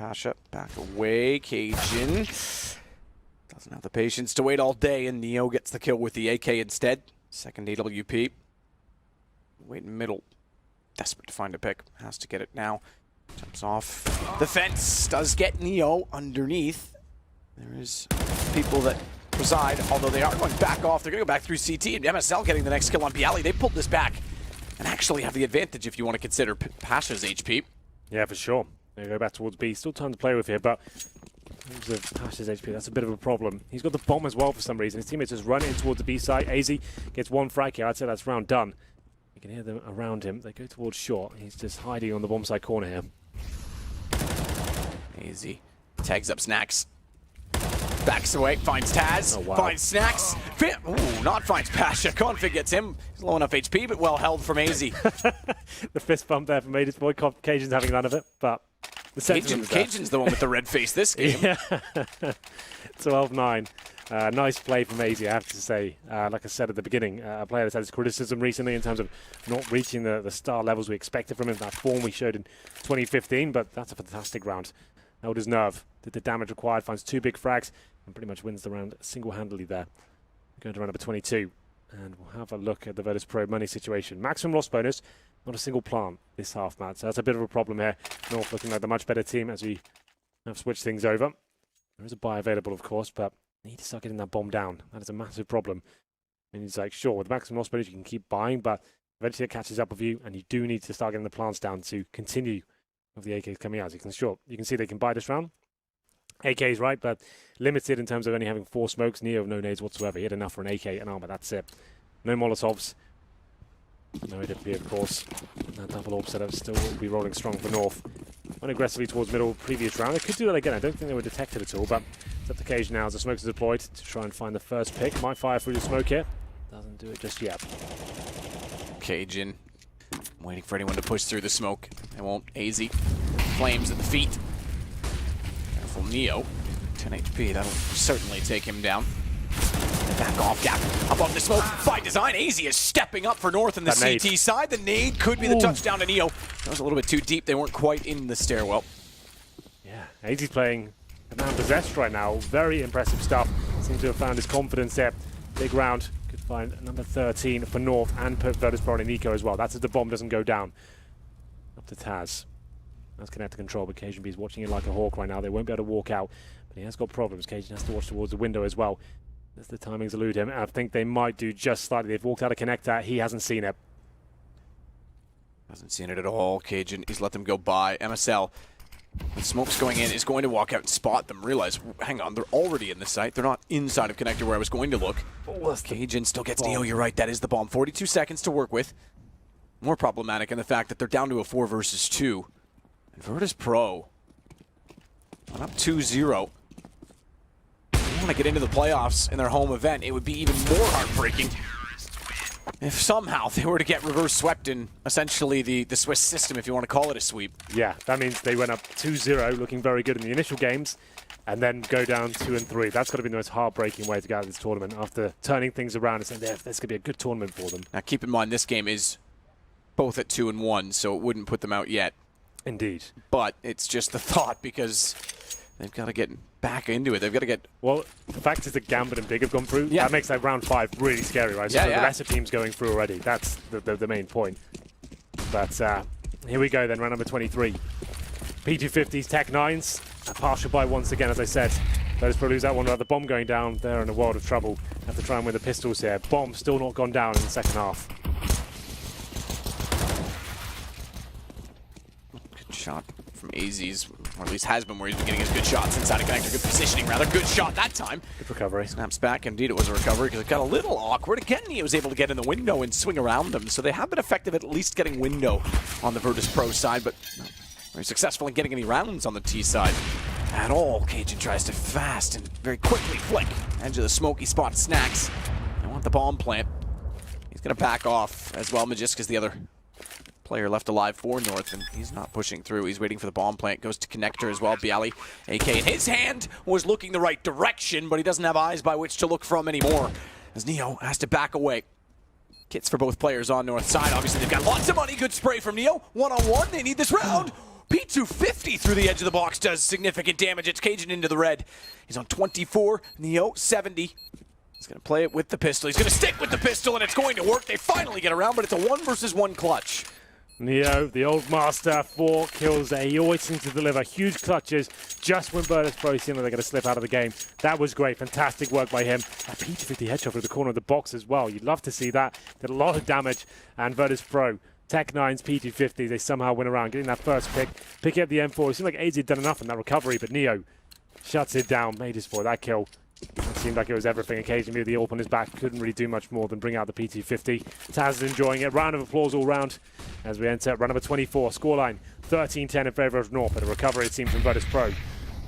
Pasha back away. Cajun doesn't have the patience to wait all day, and Neo gets the kill with the AK instead. Second AWP. Wait in middle. Desperate to find a pick. Has to get it now. Jumps off the fence. Does get Neo underneath. There is people that reside, although they are going back off. They're going to go back through CT, and MSL getting the next kill on Bialy. They pulled this back and actually have the advantage if you want to consider Pasha's HP. Yeah, for sure. They go back towards B. Still time to play with here, but in terms of Pasha's HP, that's a bit of a problem. He's got the bomb as well for some reason. His teammates just run in towards the B side. AZ gets one frag here. I'd say that's round done. You can hear them around him. They go towards short. He's just hiding on the bomb side corner here. AZ tags up Snacks. Backs away, finds Taz, oh, wow. finds Snacks. Ooh, not finds Pasha. Config gets him. He's low enough HP, but well held from AZ. The fist bump there from Maid's boy. Cajun's having none of it, but the Cajun's the one with the red face this game. Yeah. 12-9. Nice play from AZ, I have to say. Like I said at the beginning, a player that's had his criticism recently in terms of not reaching the star levels we expected from him, that form we showed in 2015, but that's a fantastic round. Held his nerve, did the damage required, finds 2 big frags, and pretty much wins the round single-handedly there. Going to round number 22, and we'll have a look at the Virtus.pro money situation. Maximum loss bonus, not a single plant this half, Matt, so that's a bit of a problem here. North looking like the much better team as we have switched things over. There is a buy available, of course, but need to start getting that bomb down. That is a massive problem. And he's like, sure, with maximum loss bonus, you can keep buying, but eventually it catches up with you, and you do need to start getting the plants down to continue with the AKs coming out. You can see they can buy this round. AK's right, but limited in terms of only having 4 smokes. Neo, no nades whatsoever. He had enough for an AK and armor. That's it. No Molotovs. No AWP, of course. And that double orb setup still will be rolling strong for North. Went aggressively towards middle previous round. They could do that again. I don't think they were detected at all, but it's up to Cage now as the smokes are deployed to try and find the first pick. Might fire through the smoke here. Doesn't do it just yet. Cajun waiting for anyone to push through the smoke. They won't. AZ. Flames at the feet. Careful Neo. 10 HP. That'll certainly take him down. Back off, gap above the smoke. By design, AZ is stepping up for North in the CT side. The nade could be the touchdown to Neo. That was a little bit too deep. They weren't quite in the stairwell. Yeah, AZ's playing a man possessed right now. Very impressive stuff. Seems to have found his confidence there. Big round. Could find number 13 for North and put Virtus.pro and Nico as well. That's if the bomb doesn't go down. Up to Taz. That's connected control, but Cajun B's watching it like a hawk right now. They won't be able to walk out, but he has got problems. Cajun has to watch towards the window as well. As the timings elude him, I think they might do just slightly. They've walked out of connector. He hasn't seen it. Hasn't seen it at all. Cajun, he's let them go by. MSL, when smoke's going in, is going to walk out and spot them. Realize, hang on, they're already in the site. They're not inside of connector where I was going to look. Cajun still gets Neo. You're right, that is the bomb. 42 seconds to work with. More problematic in the fact that they're down to a 4 versus 2. And Virtus.pro went up 2-0. If they want to get into the playoffs in their home event, it would be even more heartbreaking if somehow they were to get reverse swept in essentially the Swiss system, if you want to call it a sweep. Yeah, that means they went up 2-0, looking very good in the initial games, and then go down 2-3. That's got to be the most heartbreaking way to go out of this tournament after turning things around and saying, this could be a good tournament for them. Now keep in mind, this game is both at 2-1, so it wouldn't put them out yet. Indeed. But it's just the thought, because they've got to get back into it. They've got to get... Well, the fact is that Gambit and Big have gone through. Yeah. That makes that round 5 really scary, right? So the rest of the team's going through already. That's the main point. But here we go then, round number 23. P250s, Tech 9s. A partial buy once again, as I said. Virtus.pro lose that one without the bomb going down. They're in a world of trouble. Have to try and win the pistols here. Bomb still not gone down in the second half. Good shot from AZ's, or at least has been, where he's been getting his good shots inside a connector. Good positioning, rather. Good shot that time. Good recovery. Snaps back. Indeed, it was a recovery because it got a little awkward. Again, he was able to get in the window and swing around them. So they have been effective at least getting window on the Virtus.pro side, but not very successful in getting any rounds on the T side at all. Cajun tries to fast and very quickly flick. Edge of the smoky spot, Snacks. They want the bomb plant. He's going to back off as well. Magiska's the other player left alive for North, and he's not pushing through. He's waiting for the bomb plant. Goes to connector as well. Bialy, AK in his hand, was looking the right direction, but he doesn't have eyes by which to look from anymore, as Neo has to back away. Kits for both players on North side. Obviously, they've got lots of money. Good spray from Neo. One-on-one. They need this round. P250 through the edge of the box does significant damage. It's Cajun into the red. He's on 24, Neo 70. He's going to play it with the pistol. He's going to stick with the pistol, and it's going to work. They finally get around, but it's a 1 versus 1 clutch. Neo, the old master, 4 kills there. He always seems to deliver huge clutches just when Virtus.pro seem like they're going to slip out of the game. That was great. Fantastic work by him. A P250 headshot through the corner of the box as well. You'd love to see that. Did a lot of damage. And Virtus.pro, Tech9's P250, they somehow win around, getting that first pick. Picking up the M4. It seemed like AZ had done enough in that recovery, but Neo shuts it down. Made his for that kill. It seemed like it was everything. Occasionally the AWP on his back couldn't really do much more than bring out the P250. Taz is enjoying it. Round of applause all round as we enter round number 24. Scoreline 13-10 in favour of North, but a recovery it seems from Virtus.pro.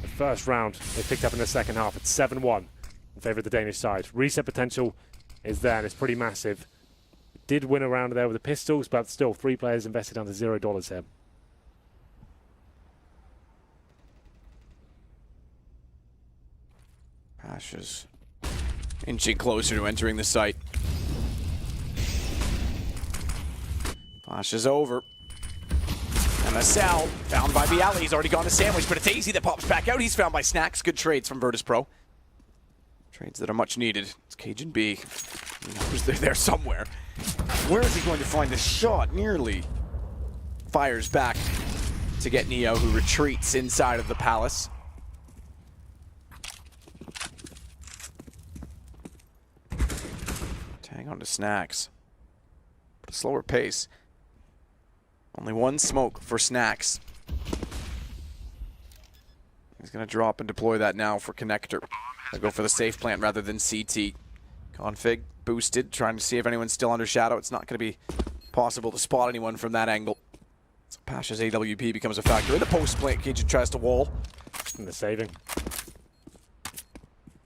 The first round they picked up in the second half. It's 7-1 in favour of the Danish side. Reset potential is there and it's pretty massive. Did win a round there with the pistols, but still 3 players invested under $0 here. Pasha's inching closer to entering the site. Pasha's over. MSL found by Bialy. He's already gone to Sandwich, but it's AZ that pops back out. He's found by Snacks. Good trades from Virtus.pro. Trades that are much needed. It's Cajun B. He knows they're there somewhere. Where is he going to find the shot? Nearly fires back to get Neo, who retreats inside of the palace. Hang on to Snacks. But a slower pace. Only 1 smoke for Snacks. He's going to drop and deploy that now for Connector. They'll go for the safe plant rather than CT. Config boosted, trying to see if anyone's still under shadow. It's not going to be possible to spot anyone from that angle. So Pasha's AWP becomes a factor. In the post plant, Cajun tries to wall. And the saving.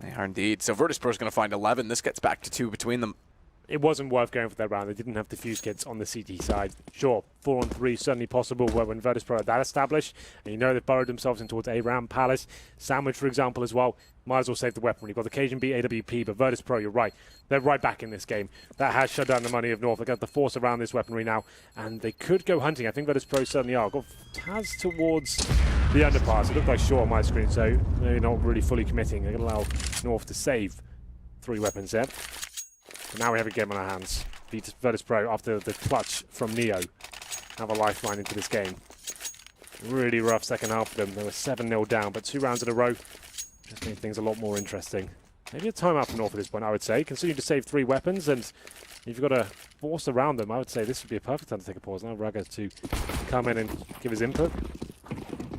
They are indeed. So Virtus.pro's going to find 11. This gets back to 2 between them. It wasn't worth going for that round. They didn't have defuse kits on the CT side. Sure, 4-on-3 certainly possible when Virtus.pro are that established. And you know they've burrowed themselves in towards A-Ram, Palace, Sandwich, for example, as well. Might as well save the weaponry. You've got the Cajun B, AWP, but Virtus.pro, you're right. They're right back in this game. That has shut down the money of North. They've got the force around this weaponry now, and they could go hunting. I think Virtus.pro certainly are. Got Taz towards the underpass. It looked like Shaw on my screen, so maybe not really fully committing. They're going to allow North to save 3 weapons there. But now we have a game on our hands. Virtus.pro, after the clutch from Neo, have a lifeline into this game. Really rough second half for them. They were 7-0 down, but 2 rounds in a row just made things a lot more interesting. Maybe a timeout for North at this point, I would say. Continue to save 3 weapons, and if you've got to force around them, I would say this would be a perfect time to take a pause. Now Raga to come in and give his input.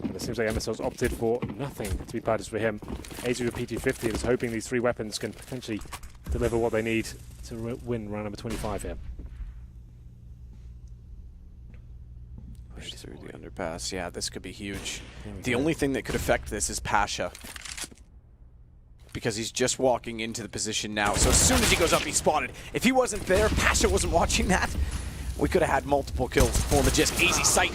And it seems like MSL's opted for nothing to be purchased for him. AZ with P250 is hoping these 3 weapons can potentially deliver what they need to win round number 25 here. Push through the underpass. Yeah, this could be huge. The only thing that could affect this is Pasha, because he's just walking into the position now. So as soon as he goes up, he's spotted. If he wasn't there, Pasha wasn't watching that, we could have had multiple kills for Magist. Easy sight.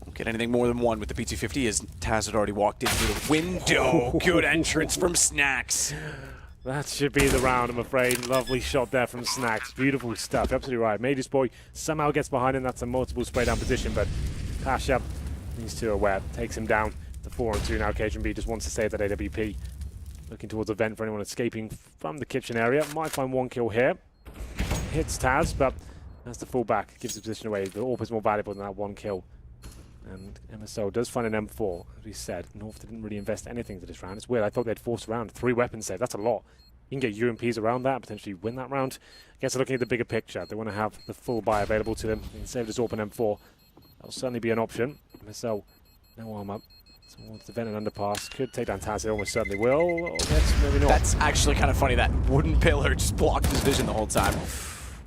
Won't get anything more than 1 with the P250 as Taz had already walked in through the window. Good entrance from Snacks. That should be the round, I'm afraid. Lovely shot there from Snacks. Beautiful stuff. Absolutely right. Major's boy somehow gets behind him. That's a multiple spray down position, but Pasha, he's too aware. Takes him down to 4-on-2 now. Cajun B just wants to save that AWP. Looking towards a vent for anyone escaping from the kitchen area. Might find 1 kill here. Hits Taz, but that's the fullback. Gives the position away. The AWP is more valuable than that 1 kill. And MSL does find an M4, as we said. North didn't really invest anything to this round. It's weird. I thought they'd force around 3 weapons save. That's a lot. You can get UMPs around that, potentially win that round. I guess they're looking at the bigger picture. They want to have the full buy available to them. They can save this AWP and M4. That'll certainly be an option. MSL, no arm up. Towards the vent and underpass. Could take down Taz. They almost certainly will. Or yes, maybe not. That's actually kind of funny. That wooden pillar just blocked his vision the whole time.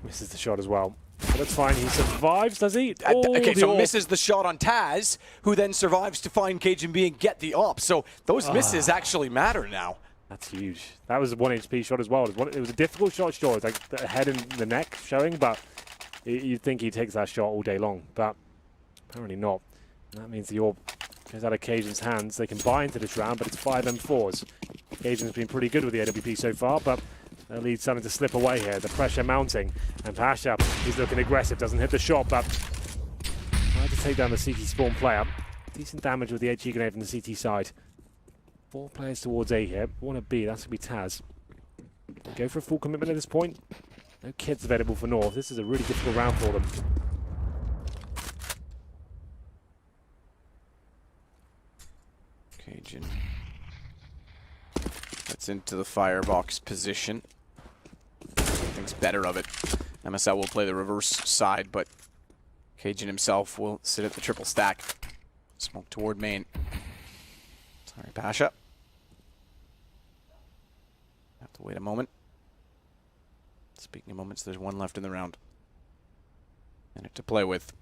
Misses the shot as well. But that's fine. He survives, does he? Okay, so misses the shot on Taz, who then survives to find Cajun B and get the op. So those misses actually matter now. That's huge. That was a 1 HP shot as well. It was a difficult shot, sure. It's like the head and the neck showing, but you'd think he takes that shot all day long. But apparently not. And that means the AWP goes out of Cajun's hands. They can buy into this round, but it's 5 M4s. Cajun's been pretty good with the AWP so far, but their lead's starting to slip away here. The pressure mounting. And Pasha, he's looking aggressive. Doesn't hit the shot, but trying to take down the CT spawn player. Decent damage with the HE grenade from the CT side. 4 players towards A here. One at B, that's going to be Taz. Go for a full commitment at this point. No kids available for North. This is a really difficult round for them. Cajun gets into the firebox position. Thinks better of it. MSL will play the reverse side, but Cajun himself will sit at the triple stack. Smoke toward main. Sorry, Pasha. Have to wait a moment. Speaking of moments, there's one left in the round. And it to play with.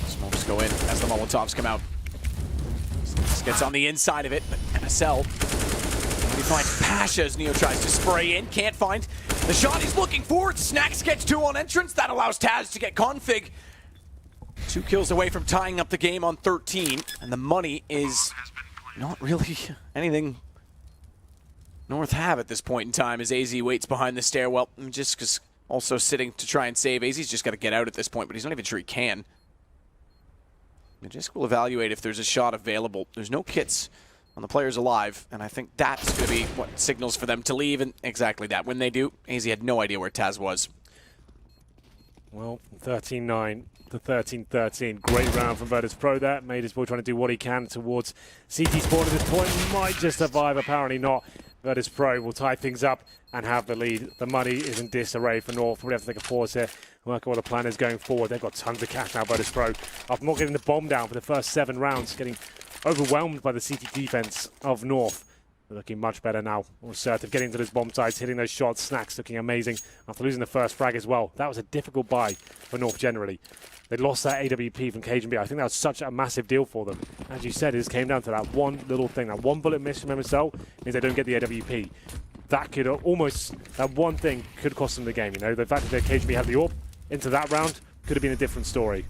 Smokes go in as the Molotovs come out. This gets on the inside of it, but MSL. We find Pasha as Neo tries to spray in. Can't find the shot he's looking for. Snacks gets 2 on entrance. That allows Taz to get config. 2 kills away from tying up the game on 13. And the money is not really anything North have at this point in time as AZ waits behind the stairwell. Just because also sitting to try and save. AZ's just got to get out at this point, but he's not even sure he can. Magisk will evaluate if there's a shot available. There's no kits on the players alive, and I think that's going to be what signals for them to leave, and exactly that. When they do, AZ had no idea where Taz was. Well, 13-9 to 13-13. Great round from Virtus.pro there. Majorsport trying to do what he can towards CT Sport at this point. Might just survive, apparently not. Virtus.pro will tie things up and have the lead. The money is in disarray for North. Probably have to take a pause here. Work out what the plan is going forward. They've got tons of cash now, Virtus.pro. After not getting the bomb down for the first 7 rounds, getting overwhelmed by the CT defense of North. They're looking much better now. More assertive, getting to those bomb sites, hitting those shots. Snacks looking amazing after losing the first frag as well. That was a difficult buy for North generally. They lost that AWP from Cajun B. I think that was such a massive deal for them. As you said, it just came down to that one little thing. That one bullet miss from MSL means they don't get the AWP. That could almost, that one thing could cost them the game, you know. The fact that Cajun B had the AWP into that round could have been a different story.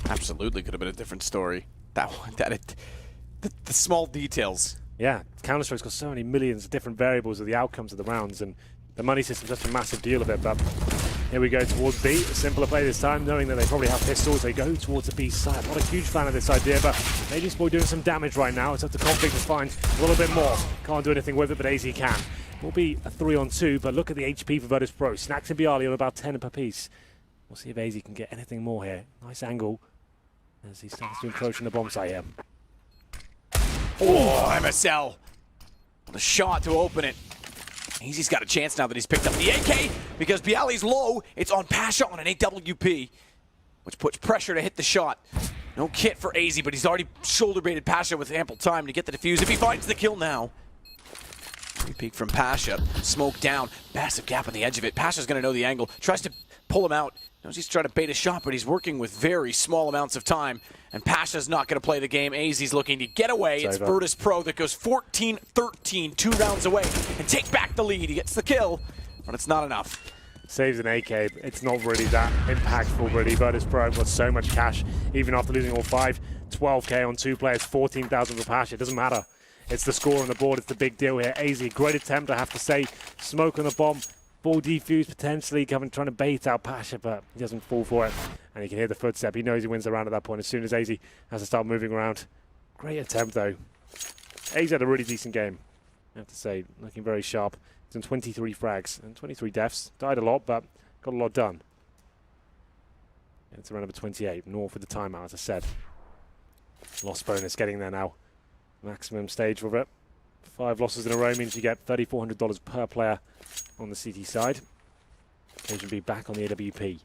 Absolutely could have been a different story. The small details. Yeah, Counter-Strike's got so many millions of different variables of the outcomes of the rounds, and the money system's just a massive deal of it. But here we go towards B. A simpler play this time, knowing that they probably have pistols. They go towards the B side. Not a huge fan of this idea, but Majorsport doing some damage right now. It's up to Config to find a little bit more. Can't do anything with it, but AZ can. Will be a 3-on-2, but look at the HP for Virtus.pro. Snacks and Bialy on about 10 per piece. We'll see if AZ can get anything more here. Nice angle as he starts to encroach on the bomb site here. Oh, MSL. The shot to open it. AZ's got a chance now that he's picked up the AK because Bialy's low. It's on Pasha on an AWP, which puts pressure to hit the shot. No kit for AZ, but he's already shoulder baited Pasha with ample time to get the defuse if he finds the kill now. Peek from Pasha, smoke down, massive gap on the edge of it. Pasha's going to know the angle, tries to pull him out. Knows he's trying to bait a shot, but he's working with very small amounts of time. And Pasha's not going to play the game. AZ's looking to get away. It's Virtus.pro that goes 14-13, 2 rounds away, and take back the lead. He gets the kill, but it's not enough. Saves an AK, but it's not really that impactful, really. Virtus.pro have got so much cash, even after losing all 5. 12K on 2 players, 14,000 for Pasha. It doesn't matter. It's the score on the board. It's the big deal here. AZ, great attempt, I have to say. Smoke on the bomb. Ball defuse potentially trying to bait out Pasha, but he doesn't fall for it. And you can hear the footstep. He knows he wins the round at that point as soon as AZ has to start moving around. Great attempt, though. AZ had a really decent game, I have to say. Looking very sharp. He's done 23 frags and 23 deaths. Died a lot, but got a lot done. And it's around number 28. North with the timeout, as I said. Loss bonus getting there now. Maximum stage with it. 5 losses in a row means you get $3,400 per player on the CT side. Cajun B back on the AWP,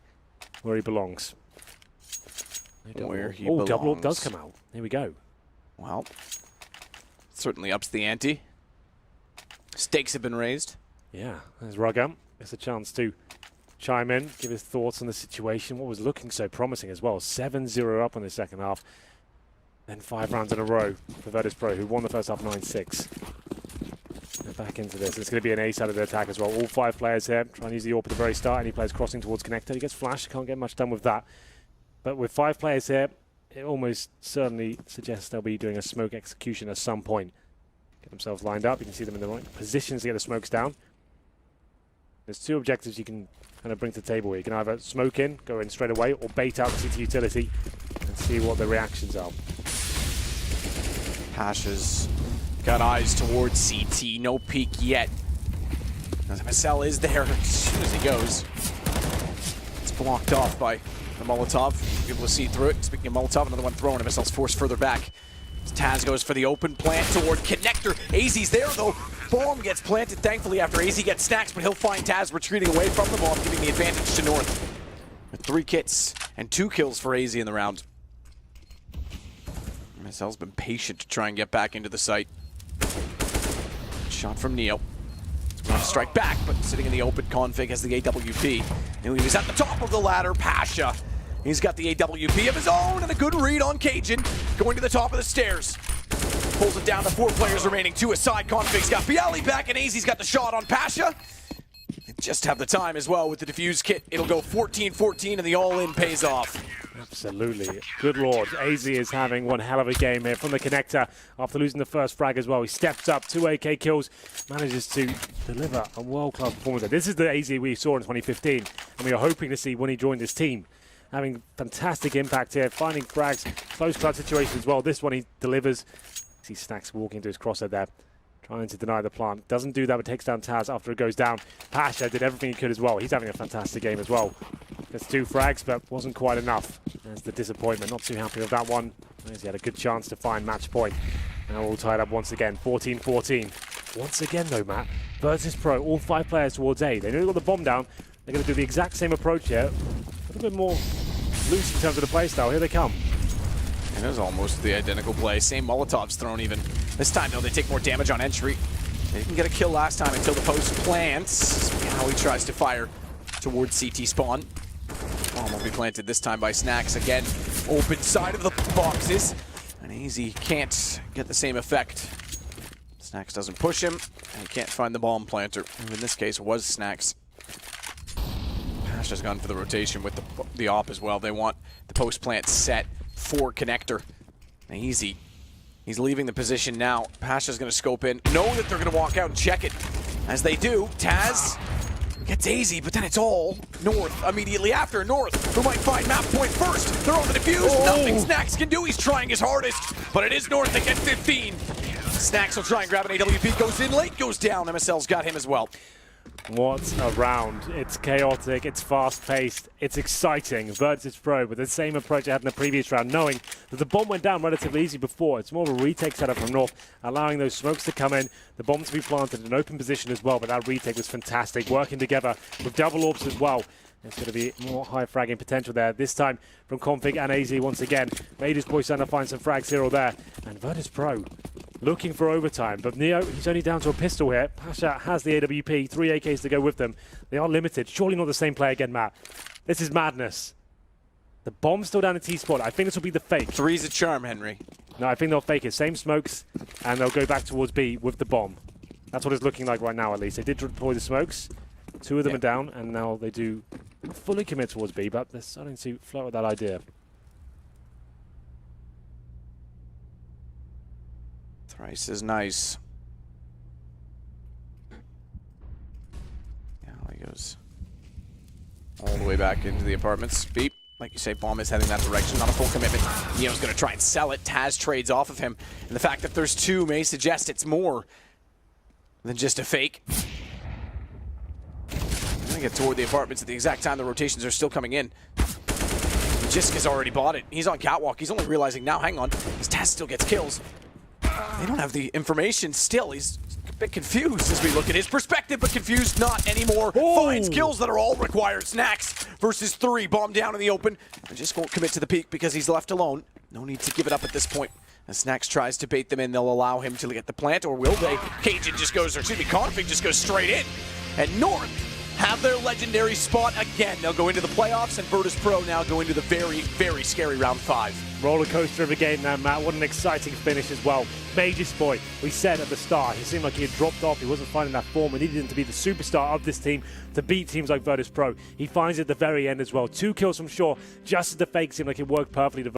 where he belongs. Where he belongs. Double up does come out. Here we go. Well, certainly ups the ante. Stakes have been raised. Yeah, there's Rugam. Gets a chance to chime in, give his thoughts on the situation. What was looking so promising as well. 7-0 up on the second half. Then 5 rounds in a row for Virtus.pro, who won the first half 9-6. They're back into this. It's going to be an ace out of the attack as well. All 5 players here trying to use the AWP at the very start. Any players crossing towards connector. He gets flashed. Can't get much done with that. But with 5 players here, it almost certainly suggests they'll be doing a smoke execution at some point. Get themselves lined up. You can see them in the right positions to get the smokes down. There's two objectives you can kind of bring to the table here. You can either smoke in, go in straight away, or bait out the CT utility and see what the reactions are. Pasha's got eyes towards CT. No peek yet. MSL is there as soon as he goes. It's blocked off by the Molotov. You're able to see through it. Speaking of Molotov, another one thrown. MSL's forced further back. Taz goes for the open plant toward Connector. AZ's there though. Bomb gets planted thankfully after AZ gets snacks, but he'll find Taz retreating away from the bomb, giving the advantage to North. With 3 kits and 2 kills for AZ in the round. MSL's been patient to try and get back into the site. Shot from Neo. Going to strike back, but sitting in the open, Config has the AWP. And he was at the top of the ladder, Pasha. He's got the AWP of his own and a good read on Cajun. Going to the top of the stairs. Pulls it down to 4 players remaining, 2 aside. Config's got Bialy back and AZ's got the shot on Pasha. They just have the time as well with the defuse kit. It'll go 14-14 and the all-in pays off. Absolutely. Good lord. AZ is having one hell of a game here from the connector after losing the first frag as well. He steps up, 2 AK kills, manages to deliver a world-class performance. This is the AZ we saw in 2015, and we are hoping to see when he joined this team. Having fantastic impact here, finding frags, close clutch situations as well. This one he delivers. See Snacks walking into his crosser there, trying to deny the plant. Doesn't do that, but takes down Taz after it goes down. Pasha did everything he could as well. He's having a fantastic game as well. Gets 2 frags, but wasn't quite enough. There's the disappointment. Not too happy with that one. He had a good chance to find match point. Now all tied up once again, 14-14. Once again though, Matt, Virtus.pro, all 5 players towards A. They nearly got the bomb down. They're going to do the exact same approach here. A little bit more loose in terms of the play style. Here they come. It is almost the identical play. Same Molotovs thrown even. This time, though, they take more damage on entry. They didn't get a kill last time until the post plants. How he tries to fire towards CT spawn. Bomb will be planted this time by Snacks. Again, open side of the boxes. And AZ can't get the same effect. Snacks doesn't push him, and he can't find the bomb planter. Who in this case was Snacks. Pasha's gone for the rotation with the op as well. They want the post plant set for Connector. Easy. He's leaving the position now. Pasha's going to scope in. Know that they're going to walk out and check it. As they do, Taz gets AZ, but then it's all North immediately after. North, who might find map point first. They're on the defuse. Nothing Snacks can do. He's trying his hardest, but it is North that gets 15. Snacks will try and grab an AWP. Goes in late, goes down. MSL's got him as well. What a round. It's chaotic, it's fast-paced, it's exciting. Virtus.pro with the same approach I had in the previous round, knowing that the bomb went down relatively easy before. It's more of a retake setup from North, allowing those smokes to come in, the bomb to be planted in an open position as well, but that retake was fantastic. Working together with double orbs as well. There's going to be more high fragging potential there. This time from Config and AZ once again. Made his boys trying to find some frags here or there. And Virtus.pro looking for overtime. But Neo, he's only down to a pistol here. Pasha has the AWP, 3 AKs to go with them. They are limited. Surely not the same play again, Matt. This is madness. The bomb's still down at T-spot. I think this will be the fake. 3's a charm, Henry. No, I think they'll fake it. Same smokes, and they'll go back towards B with the bomb. That's what it's looking like right now, at least. They did deploy the smokes. 2 of them are down, and now they do fully commit towards B, but they're starting to float with that idea. Thrice is nice. Now he goes all the way back into the apartments. Beep. Like you say, bomb is heading that direction. Not a full commitment. Neo's going to try and sell it. Taz trades off of him. And the fact that there's 2 may suggest it's more than just a fake. Going to get toward the apartments at the exact time the rotations are still coming in. Jiska's already bought it. He's on catwalk. He's only realizing now, hang on, his Taz still gets kills. They don't have the information still. He's a bit confused as we look at his perspective, but confused not anymore. Finds kills that are all required. Snacks versus 3. Bomb down in the open. And just won't commit to the peak because he's left alone. No need to give it up at this point. As Snacks tries to bait them in, they'll allow him to get the plant, or will they? Cajun just goes, or excuse me, Config just goes straight in. And North have their legendary spot again. They'll go into the playoffs, and Virtus.pro now go into the very, very scary round 5. Roller coaster of a game now, Matt. What an exciting finish as well. Major's boy, we said at the start, he seemed like he had dropped off. He wasn't finding that form. We needed him to be the superstar of this team to beat teams like Virtus.pro. He finds it at the very end as well. 2 kills from shore, just as the fake seemed like it worked perfectly to